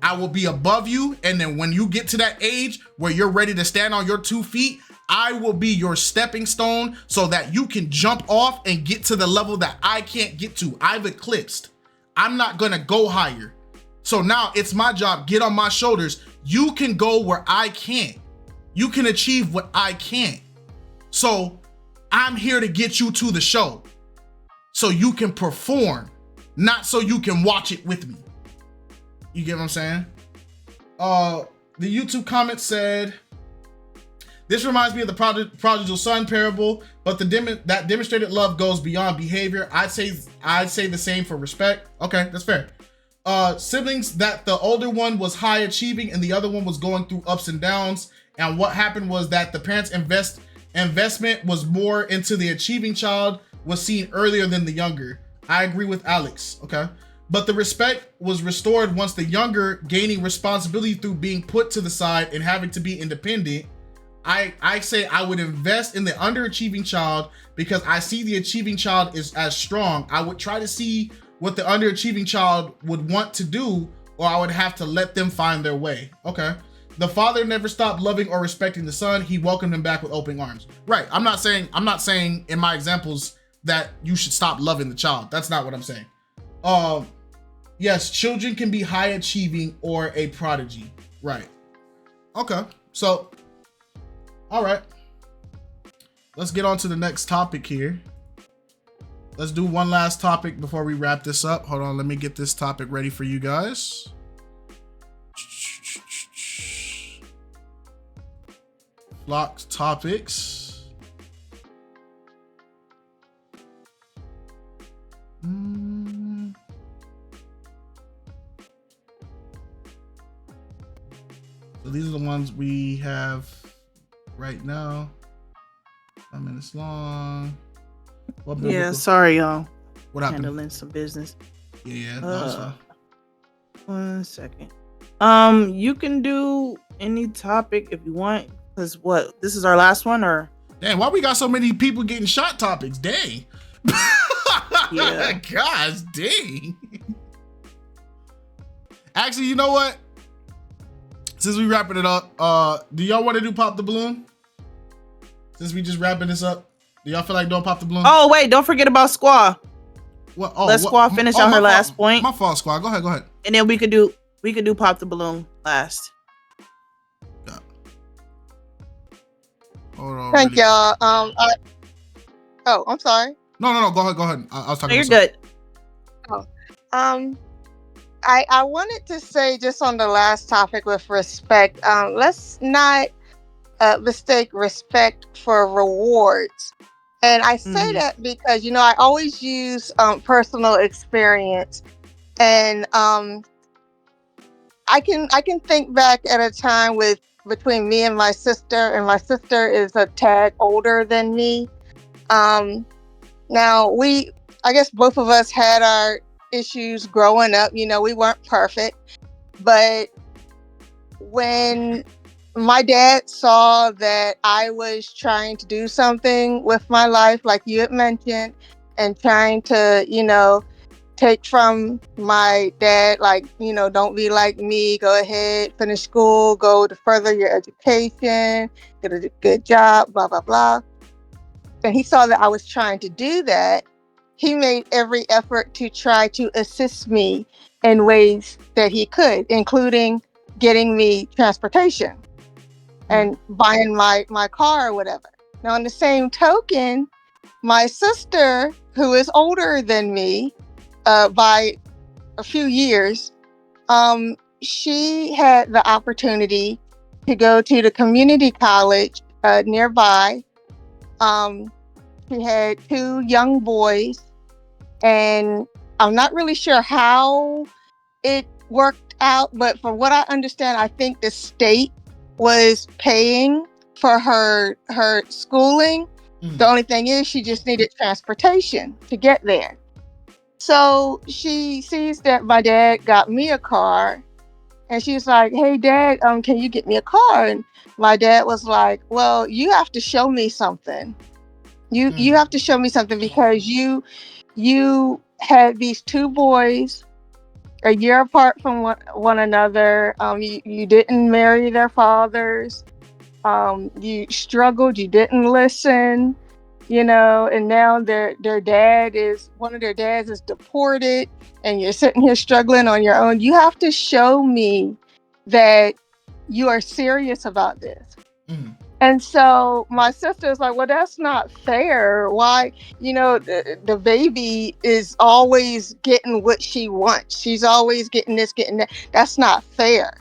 I will be above you, and then when you get to that age where you're ready to stand on your 2 feet, I will be your stepping stone so that you can jump off and get to the level that I can't get to. I've eclipsed. I'm not gonna go higher. So now it's my job, get on my shoulders. You can go where I can't. You can achieve what I can't. So I'm here to get you to the show so you can perform, not so you can watch it with me. You get what I'm saying? The YouTube comment said, this reminds me of the prodigal son parable, but that demonstrated love goes beyond behavior. I'd say the same for respect. Okay, that's fair. Siblings, that the older one was high achieving and the other one was going through ups and downs. And what happened was that the parents' investment was more into the achieving child, was seen earlier than the younger. I agree with Alex, okay? But the respect was restored once the younger gaining responsibility through being put to the side and having to be independent. I say I would invest in the underachieving child because I see the achieving child is as strong. I would try to see what the underachieving child would want to do, or I would have to let them find their way. Okay. The father never stopped loving or respecting the son. He welcomed him back with open arms. Right. I'm not saying in my examples that you should stop loving the child. That's not what I'm saying. Yes, children can be high achieving or a prodigy. Right. Okay. So, all right. Let's get on to the next topic here. Let's do one last topic before we wrap this up. Hold on, let me get this topic ready for you guys. Flock topics. So these are the ones we have right now. 5 minutes long. Yeah, sorry, y'all. What happened? Handling some business. Yeah, no, 1 second. You can do any topic if you want. Cause what? This is our last one, or? Damn, why we got so many people getting shot topics? Dang. Yeah. Gosh, dang. Actually, you know what? Since we wrapping it up, do y'all want to do pop the balloon? Since we just wrapping this up, do y'all feel like doing pop the balloon? Oh wait, don't forget about Squaw. What? Let Squaw finish out her last point. My fault, Squaw. Go ahead. And then we could do pop the balloon last. Hold on. Thank y'all. I'm sorry. No. Go ahead. I was talking. No, you're good. Oh, I wanted to say just on the last topic with respect. Let's not mistake respect for rewards. And I say that because I always use personal experience, and I can think back at a time between me and my sister is a tad older than me. Now I guess both of us had our issues growing up. We weren't perfect, but when my dad saw that I was trying to do something with my life, like you had mentioned, and trying to, take from my dad, like, don't be like me, go ahead, finish school, go to further your education, get a good job, blah, blah, blah. And he saw that I was trying to do that. He made every effort to try to assist me in ways that he could, including getting me transportation and buying my car or whatever. Now, on the same token, my sister, who is older than me by a few years, she had the opportunity to go to the community college nearby. She had 2 young boys, and I'm not really sure how it worked out, but from what I understand, I think the state was paying for her schooling. The only thing is she just needed transportation to get there. So she sees that my dad got me a car, and she's like, "Hey Dad, can you get me a car?" And my dad was like, "Well, you have to show me something. You have to show me something because you had these two boys a year apart from one another. You didn't marry their fathers. You struggled. You didn't listen. And now their dad is one of their dads is deported, and you're sitting here struggling on your own. You have to show me that you are serious about this." And so my sister is like, "Well, that's not fair. Why? The baby is always getting what she wants. She's always getting this, getting that. That's not fair.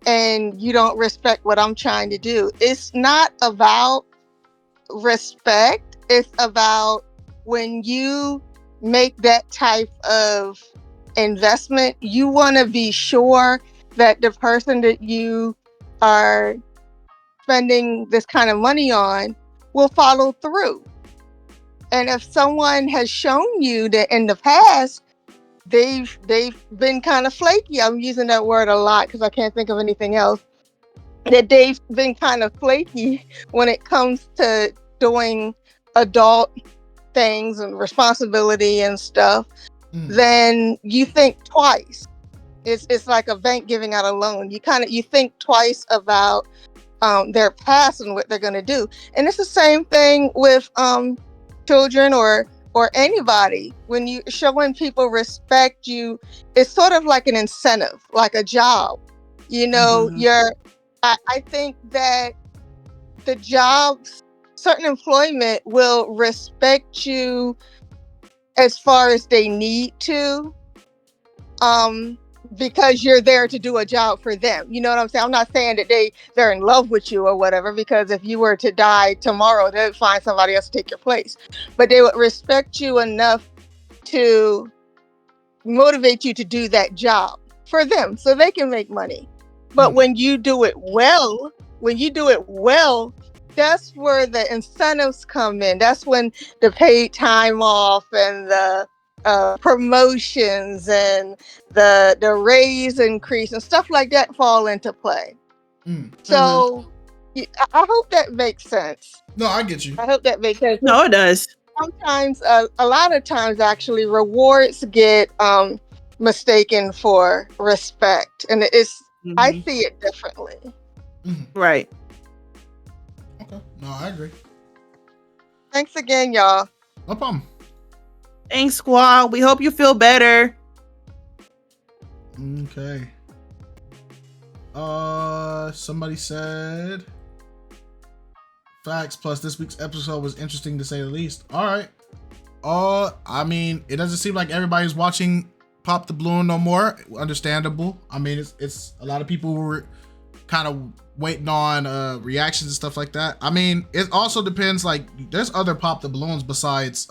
And you don't respect what I'm trying to do." It's not about respect. It's about when you make that type of investment, you want to be sure that the person that you are spending this kind of money on will follow through. And if someone has shown you that in the past they've been kind of flaky, I'm using that word a lot because I can't think of anything else, that they've been kind of flaky when it comes to doing adult things and responsibility and stuff, then you think twice. It's like a bank giving out a loan. You think twice about their past and what they're going to do. And it's the same thing with children or anybody. When you showing people respect, it's sort of like an incentive, like a job. I think that the jobs, certain employment will respect you as far as they need to, because you're there to do a job for them. You know what I'm saying? I'm not saying that they're in love with you or whatever, because if you were to die tomorrow, they'd find somebody else to take your place. But they would respect you enough to motivate you to do that job for them so they can make money. But when you do it well, that's where the incentives come in. That's when the paid time off and the promotions and the raise increase and stuff like that fall into play. So I hope that makes sense. No, I get you. I hope that makes sense. No, it does. Sometimes, a lot of times, actually, rewards get mistaken for respect, and I see it differently. Right. Okay. No, I agree. Thanks again, y'all. No problem. Thanks, squad. We hope you feel better. Okay. Somebody said facts plus this week's episode was interesting to say the least. All right. I mean, it doesn't seem like everybody's watching Pop the Balloon no more. Understandable. I mean, it's a lot of people were kind of waiting on reactions and stuff like that. I mean, it also depends. Like, there's other Pop the Balloons besides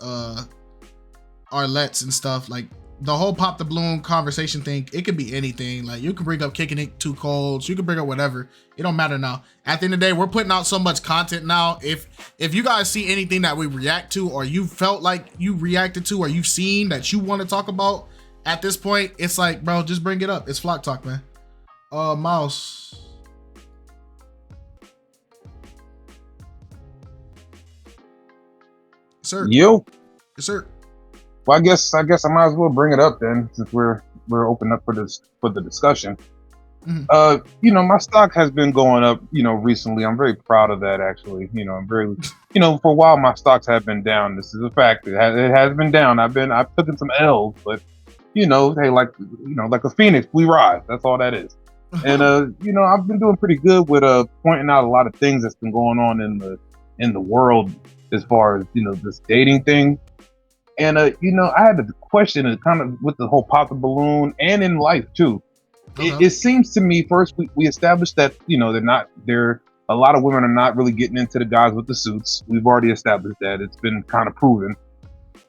Arlettes and stuff. Like, the whole Pop the Balloon conversation thing, it could be anything. Like, you can bring up Kicking It Too Cold, you can bring up whatever. It don't matter now. At the end of the day, we're putting out so much content now. If you guys see anything that we react to, or you felt like you reacted to, or you've seen that you want to talk about, at this point, it's like, bro, just bring it up. It's Flock Talk, man. Mouse. Sir. Yo. Yes, sir. Well, I guess I might as well bring it up then, since we're open up for the discussion. My stock has been going up, recently. I'm very proud of that, actually. I'm very, for a while my stocks have been down. This is a fact. It has been down. I've taken some L's, but hey, like a phoenix, we rise. That's all that is. And I've been doing pretty good with pointing out a lot of things that's been going on in the world as far as this dating thing. And I had a question, kind of with the whole Pop the Balloon and in life too. It seems to me, first we established that a lot of women are not really getting into the guys with the suits. We've already established that. It's been kind of proven.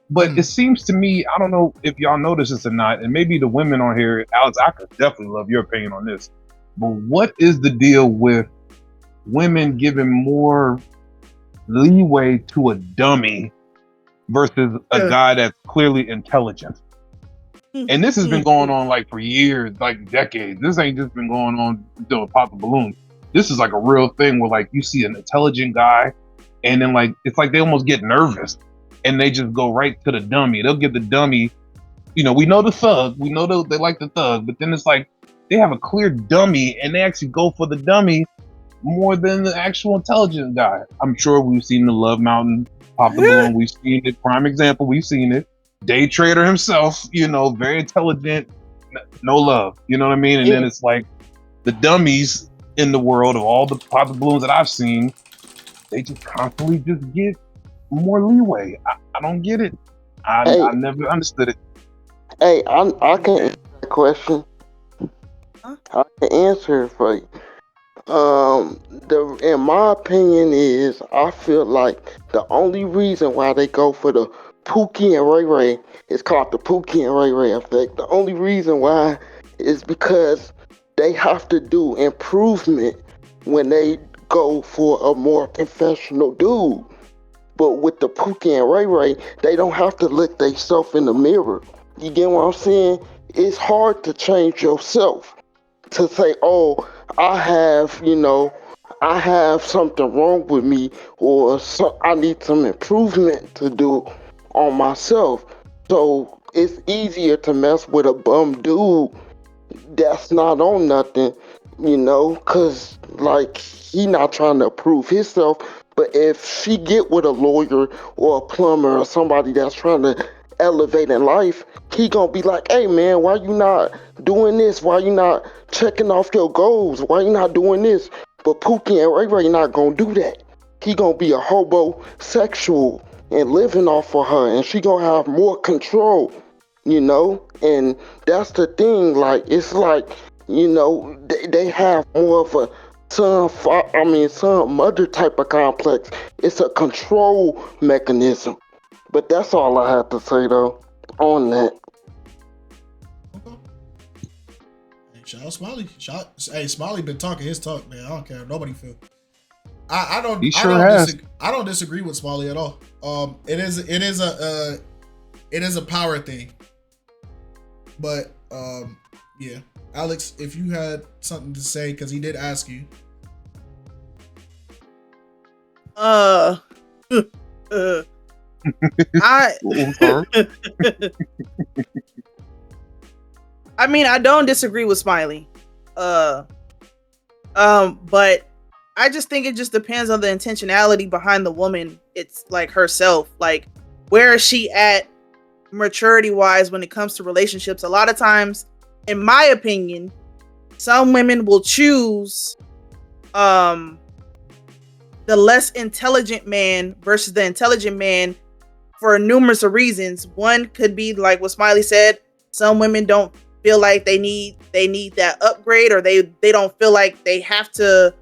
But it seems to me, I don't know if y'all notice this or not, and maybe the women on here, Alex, I could definitely love your opinion on this. But what is the deal with women giving more leeway to a dummy versus a guy that's clearly intelligent? And this has been going on like for years, like decades. This ain't just been going on until it popped the balloon. This is like a real thing where like you see an intelligent guy and then like it's like they almost get nervous and they just go right to the dummy. They'll give the dummy, you know, we know the thug, we know they like the thug, but then it's like they have a clear dummy and they actually go for the dummy more than the actual intelligent guy. I'm sure we've seen the Love Mountain pop the balloon. We've seen it. Prime example, we've seen it. Day trader himself, you know, very intelligent, no love. You know what I mean? And then it's like the dummies in the world of all the pop the balloons that I've seen, they just constantly just get more leeway. I don't get it. I never understood it. Hey, I can answer that question. I can answer it for you. In my opinion is I feel like the only reason why they go for the Pookie and Ray Ray is called the Pookie and Ray Ray effect. The only reason why is because they have to do improvement when they go for a more professional dude. But with the Pookie and Ray Ray, they don't have to look themselves in the mirror. You get what I'm saying? It's hard to change yourself. To say, oh, I have something wrong with me, or I need some improvement to do on myself. So it's easier to mess with a bum dude that's not on nothing, cause like he not trying to prove himself. But if she get with a lawyer or a plumber or somebody that's trying to elevate in life, he gonna be like, hey man, why you not doing this? Why you not checking off your goals? Why you not doing this? But Pookie and Ray Ray not gonna do that. He gonna be a homosexual and living off of her, and she gonna have more control, and that's the thing. Like, it's like, they have more of a son mother type of complex. It's a control mechanism. But that's all I have to say though on that. Hey, shout out Smiley. Hey, Smiley been talking his talk, man. I don't care. Nobody feel. I don't disagree with Smiley at all. It is a power thing. But yeah, Alex, if you had something to say, because he did ask you. I mean, I don't disagree with Smiley. But I just think it just depends on the intentionality behind the woman. It's like herself. Like, where is she at maturity wise when it comes to relationships? A lot of times, in my opinion, some women will choose the less intelligent man versus the intelligent man for numerous of reasons. One could be like what Smiley said. Some women don't feel like they need that upgrade, or they don't feel like they have to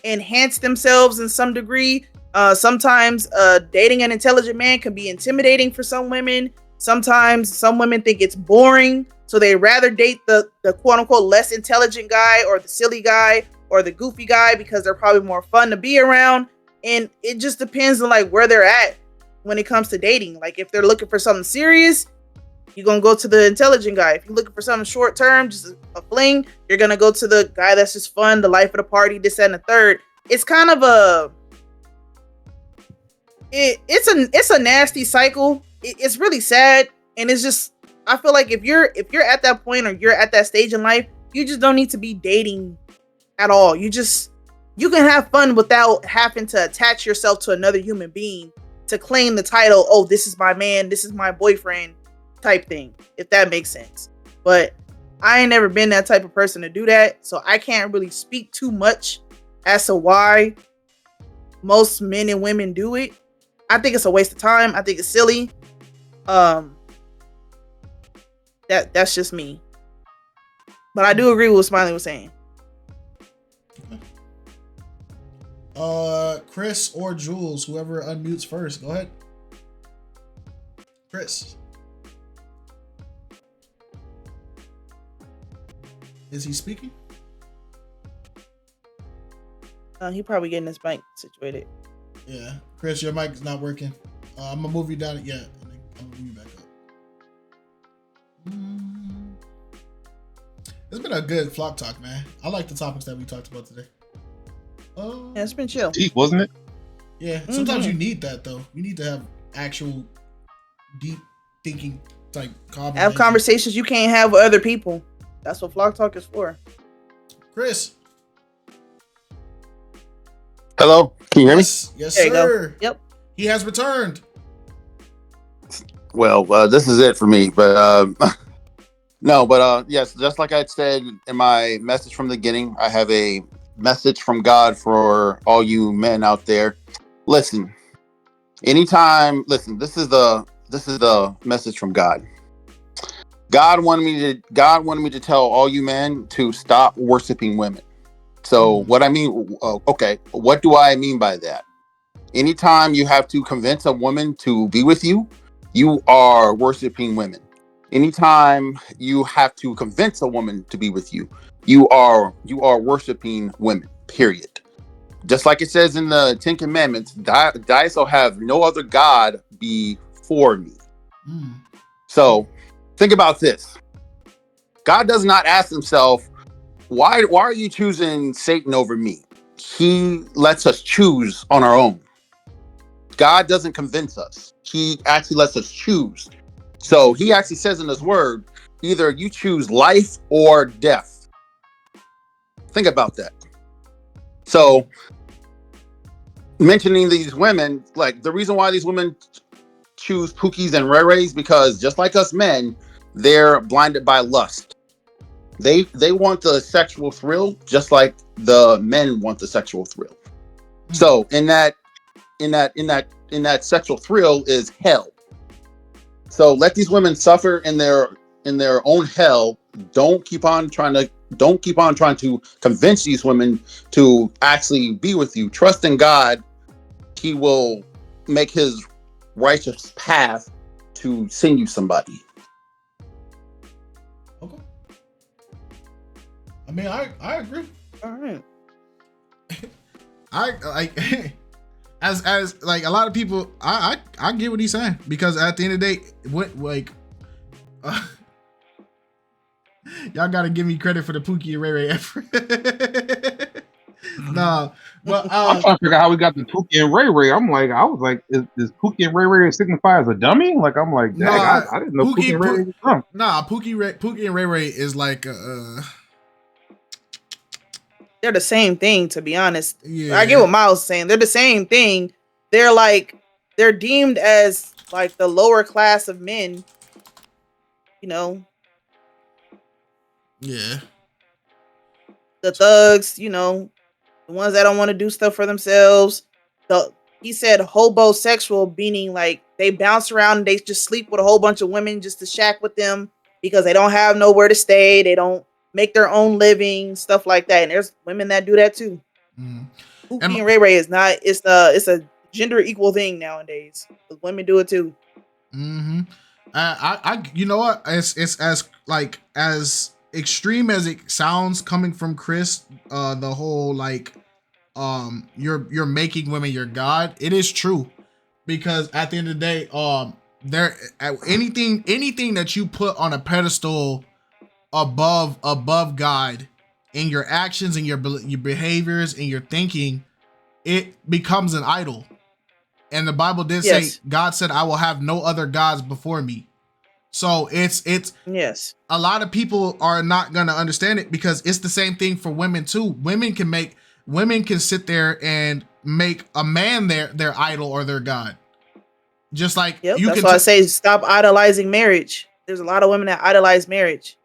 enhance themselves in some degree. Sometimes dating an intelligent man can be intimidating for some women. Sometimes some women think it's boring, so they rather date the quote unquote less intelligent guy, or the silly guy, or the goofy guy, because they're probably more fun to be around. And it just depends on like where they're at when it comes to dating. Like, if they're looking for something serious, you're gonna go to the intelligent guy. If you're looking for something short term, just a fling, you're gonna go to the guy that's just fun, the life of the party, this, that, and the third. It's kind of it's a nasty cycle. It's really sad, and it's just, I feel like if you're at that point, or you're at that stage in life, you just don't need to be dating at all. You can have fun without having to attach yourself to another human being to claim the title, oh, this is my man, this is my boyfriend type thing, if that makes sense. But I ain't never been that type of person to do that, so I can't really speak too much as to why most men and women do it. I think it's a waste of time. I think it's silly. That's just me. But I do agree with what Smiley was saying. Chris or Jules, whoever unmutes first, go ahead. Chris. Is he speaking? He probably getting his mic situated. Yeah, Chris, your mic is not working. I'm gonna move you down. Yeah, I'm gonna move you back up. It's been a good flock talk, man. I like the topics that we talked about today. Yeah, it's been chill. Deep, wasn't it? Yeah, sometimes you need that though. You need to have actual deep thinking type conversations. Have conversations you can't have with other people. That's what flock talk is for. Chris. Hello, can you hear me? Yes, There you go. sir. Yep. He has returned. Well, this is it for me, but no, but yes, just like I said in my message from the beginning, I have a message from God for all you men out there. Listen, anytime, listen, this is the message from God. God wanted me to tell all you men to stop worshiping women. So what I mean, okay, what do I mean by that? Anytime you have to convince a woman to be with you, you are worshiping women. Anytime you have to convince a woman to be with you, you are worshiping women, period. Just like it says in the Ten Commandments, thou shalt have no other God before me. So think about this. God does not ask himself, why are you choosing Satan over me? He lets us choose on our own. God doesn't convince us. He actually lets us choose. So he actually says in his word, either you choose life or death. Think about that. So mentioning these women, like the reason why these women choose Pookies and Ray Rays, because just like us men, they're blinded by lust. They want the sexual thrill just like the men want the sexual thrill. So in that sexual thrill is hell. So let these women suffer in their own hell. Don't keep on trying to convince these women to actually be with you. Trust in God. He will make his righteous path to send you somebody. Okay. I mean, I agree. All right. I like as like a lot of people. I get what he's saying, because at the end of the day, y'all got to give me credit for the Pookie and Ray Ray effort. Nah, but I'm trying to figure out how we got the Pookie and Ray Ray. I was like, is Pookie and Ray Ray signify as a dummy? Like, I'm like, dang, I didn't know Pookie and Ray Ray was dumb. Nah, Pookie and Ray Ray is like they're the same thing, to be honest. Yeah. I get what Miles is saying. They're the same thing. They're deemed as like the lower class of men. You know. Yeah. The thugs, you know, the ones that don't want to do stuff for themselves. He said hobosexual, meaning like they bounce around and they just sleep with a whole bunch of women just to shack with them because they don't have nowhere to stay. They don't make their own living, stuff like that. And there's women that do that too. Pookie and Ray Ray is not. It's a gender equal thing nowadays. But women do it too. I you know what? It's as extreme as it sounds coming from Chris. The whole like, you're making women your god. It is true, because at the end of the day, there anything that you put on a pedestal above God, in your actions and your behaviors and your thinking, it becomes an idol. And the Bible did say, God said, I will have no other gods before me. So it's yes. A lot of people are not gonna understand it, because it's the same thing for women too. Women can sit there and make a man their idol or their god. Just like that's why I say stop idolizing marriage. There's a lot of women that idolize marriage.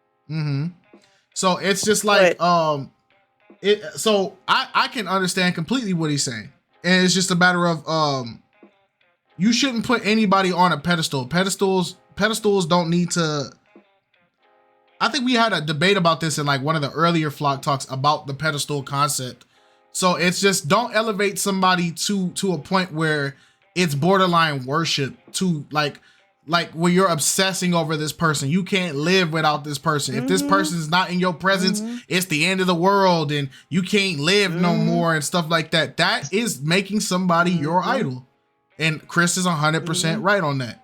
So it's just like so I can understand completely what he's saying. And it's just a matter of you shouldn't put anybody on a pedestal. Pedestals don't need to. I think we had a debate about this in like one of the earlier flock talks about the pedestal concept. So it's just, don't elevate somebody to a point where it's borderline worship, to like like where you're obsessing over this person. You can't live without this person. If this person is not in your presence, it's the end of the world and you can't live no more and stuff like that. That is making somebody your idol. And Chris is 100% right on that.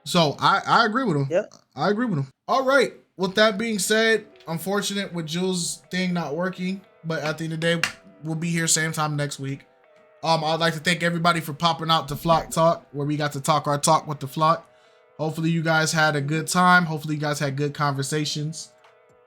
So I agree with him. Yep. I agree with him. All right. With that being said, unfortunate with Jules' thing not working, but at the end of the day, we'll be here same time next week. I'd like to thank everybody for popping out to Flock Talk, where we got to talk our talk with the flock. Hopefully you guys had a good time. Hopefully you guys had good conversations.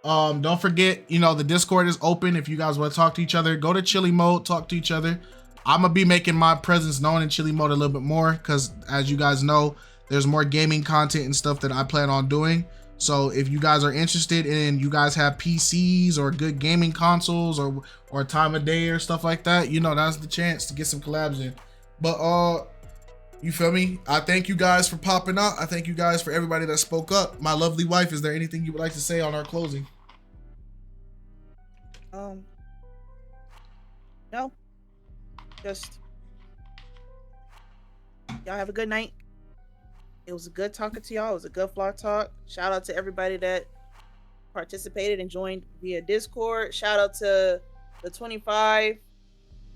Don't forget, the Discord is open. If you guys want to talk to each other, go to Chili Mode, talk to each other. I'm going to be making my presence known in Chili Mode a little bit more because, as you guys know, there's more gaming content and stuff that I plan on doing. So if you guys are interested and you guys have PCs or good gaming consoles or time of day or stuff like that, that's the chance to get some collabs in. But you feel me? I thank you guys for popping out. I thank you guys for everybody that spoke up. My lovely wife, is there anything you would like to say on our closing? No. Just y'all have a good night. It was a good talking to y'all. It was a good Flock Talk. Shout out to everybody that participated and joined via Discord. Shout out to the 25.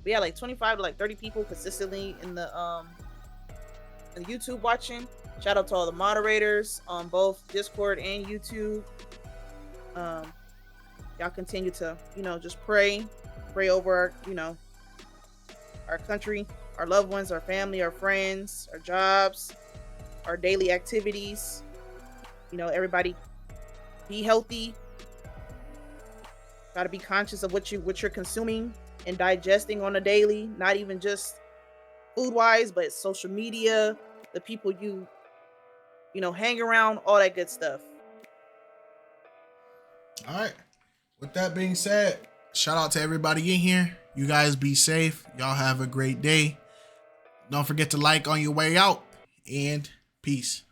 We had like 25 to like 30 people consistently in the YouTube watching. Shout out to all the moderators on both Discord and YouTube. Y'all continue to, just pray over our country, our loved ones, our family, our friends, our jobs, our daily activities. Everybody be healthy. Got to be conscious of what you're consuming and digesting on a daily, not even just food wise, but social media, the people you hang around, all that good stuff. All right. With that being said, shout out to everybody in here. You guys be safe. Y'all have a great day. Don't forget to like on your way out, and peace.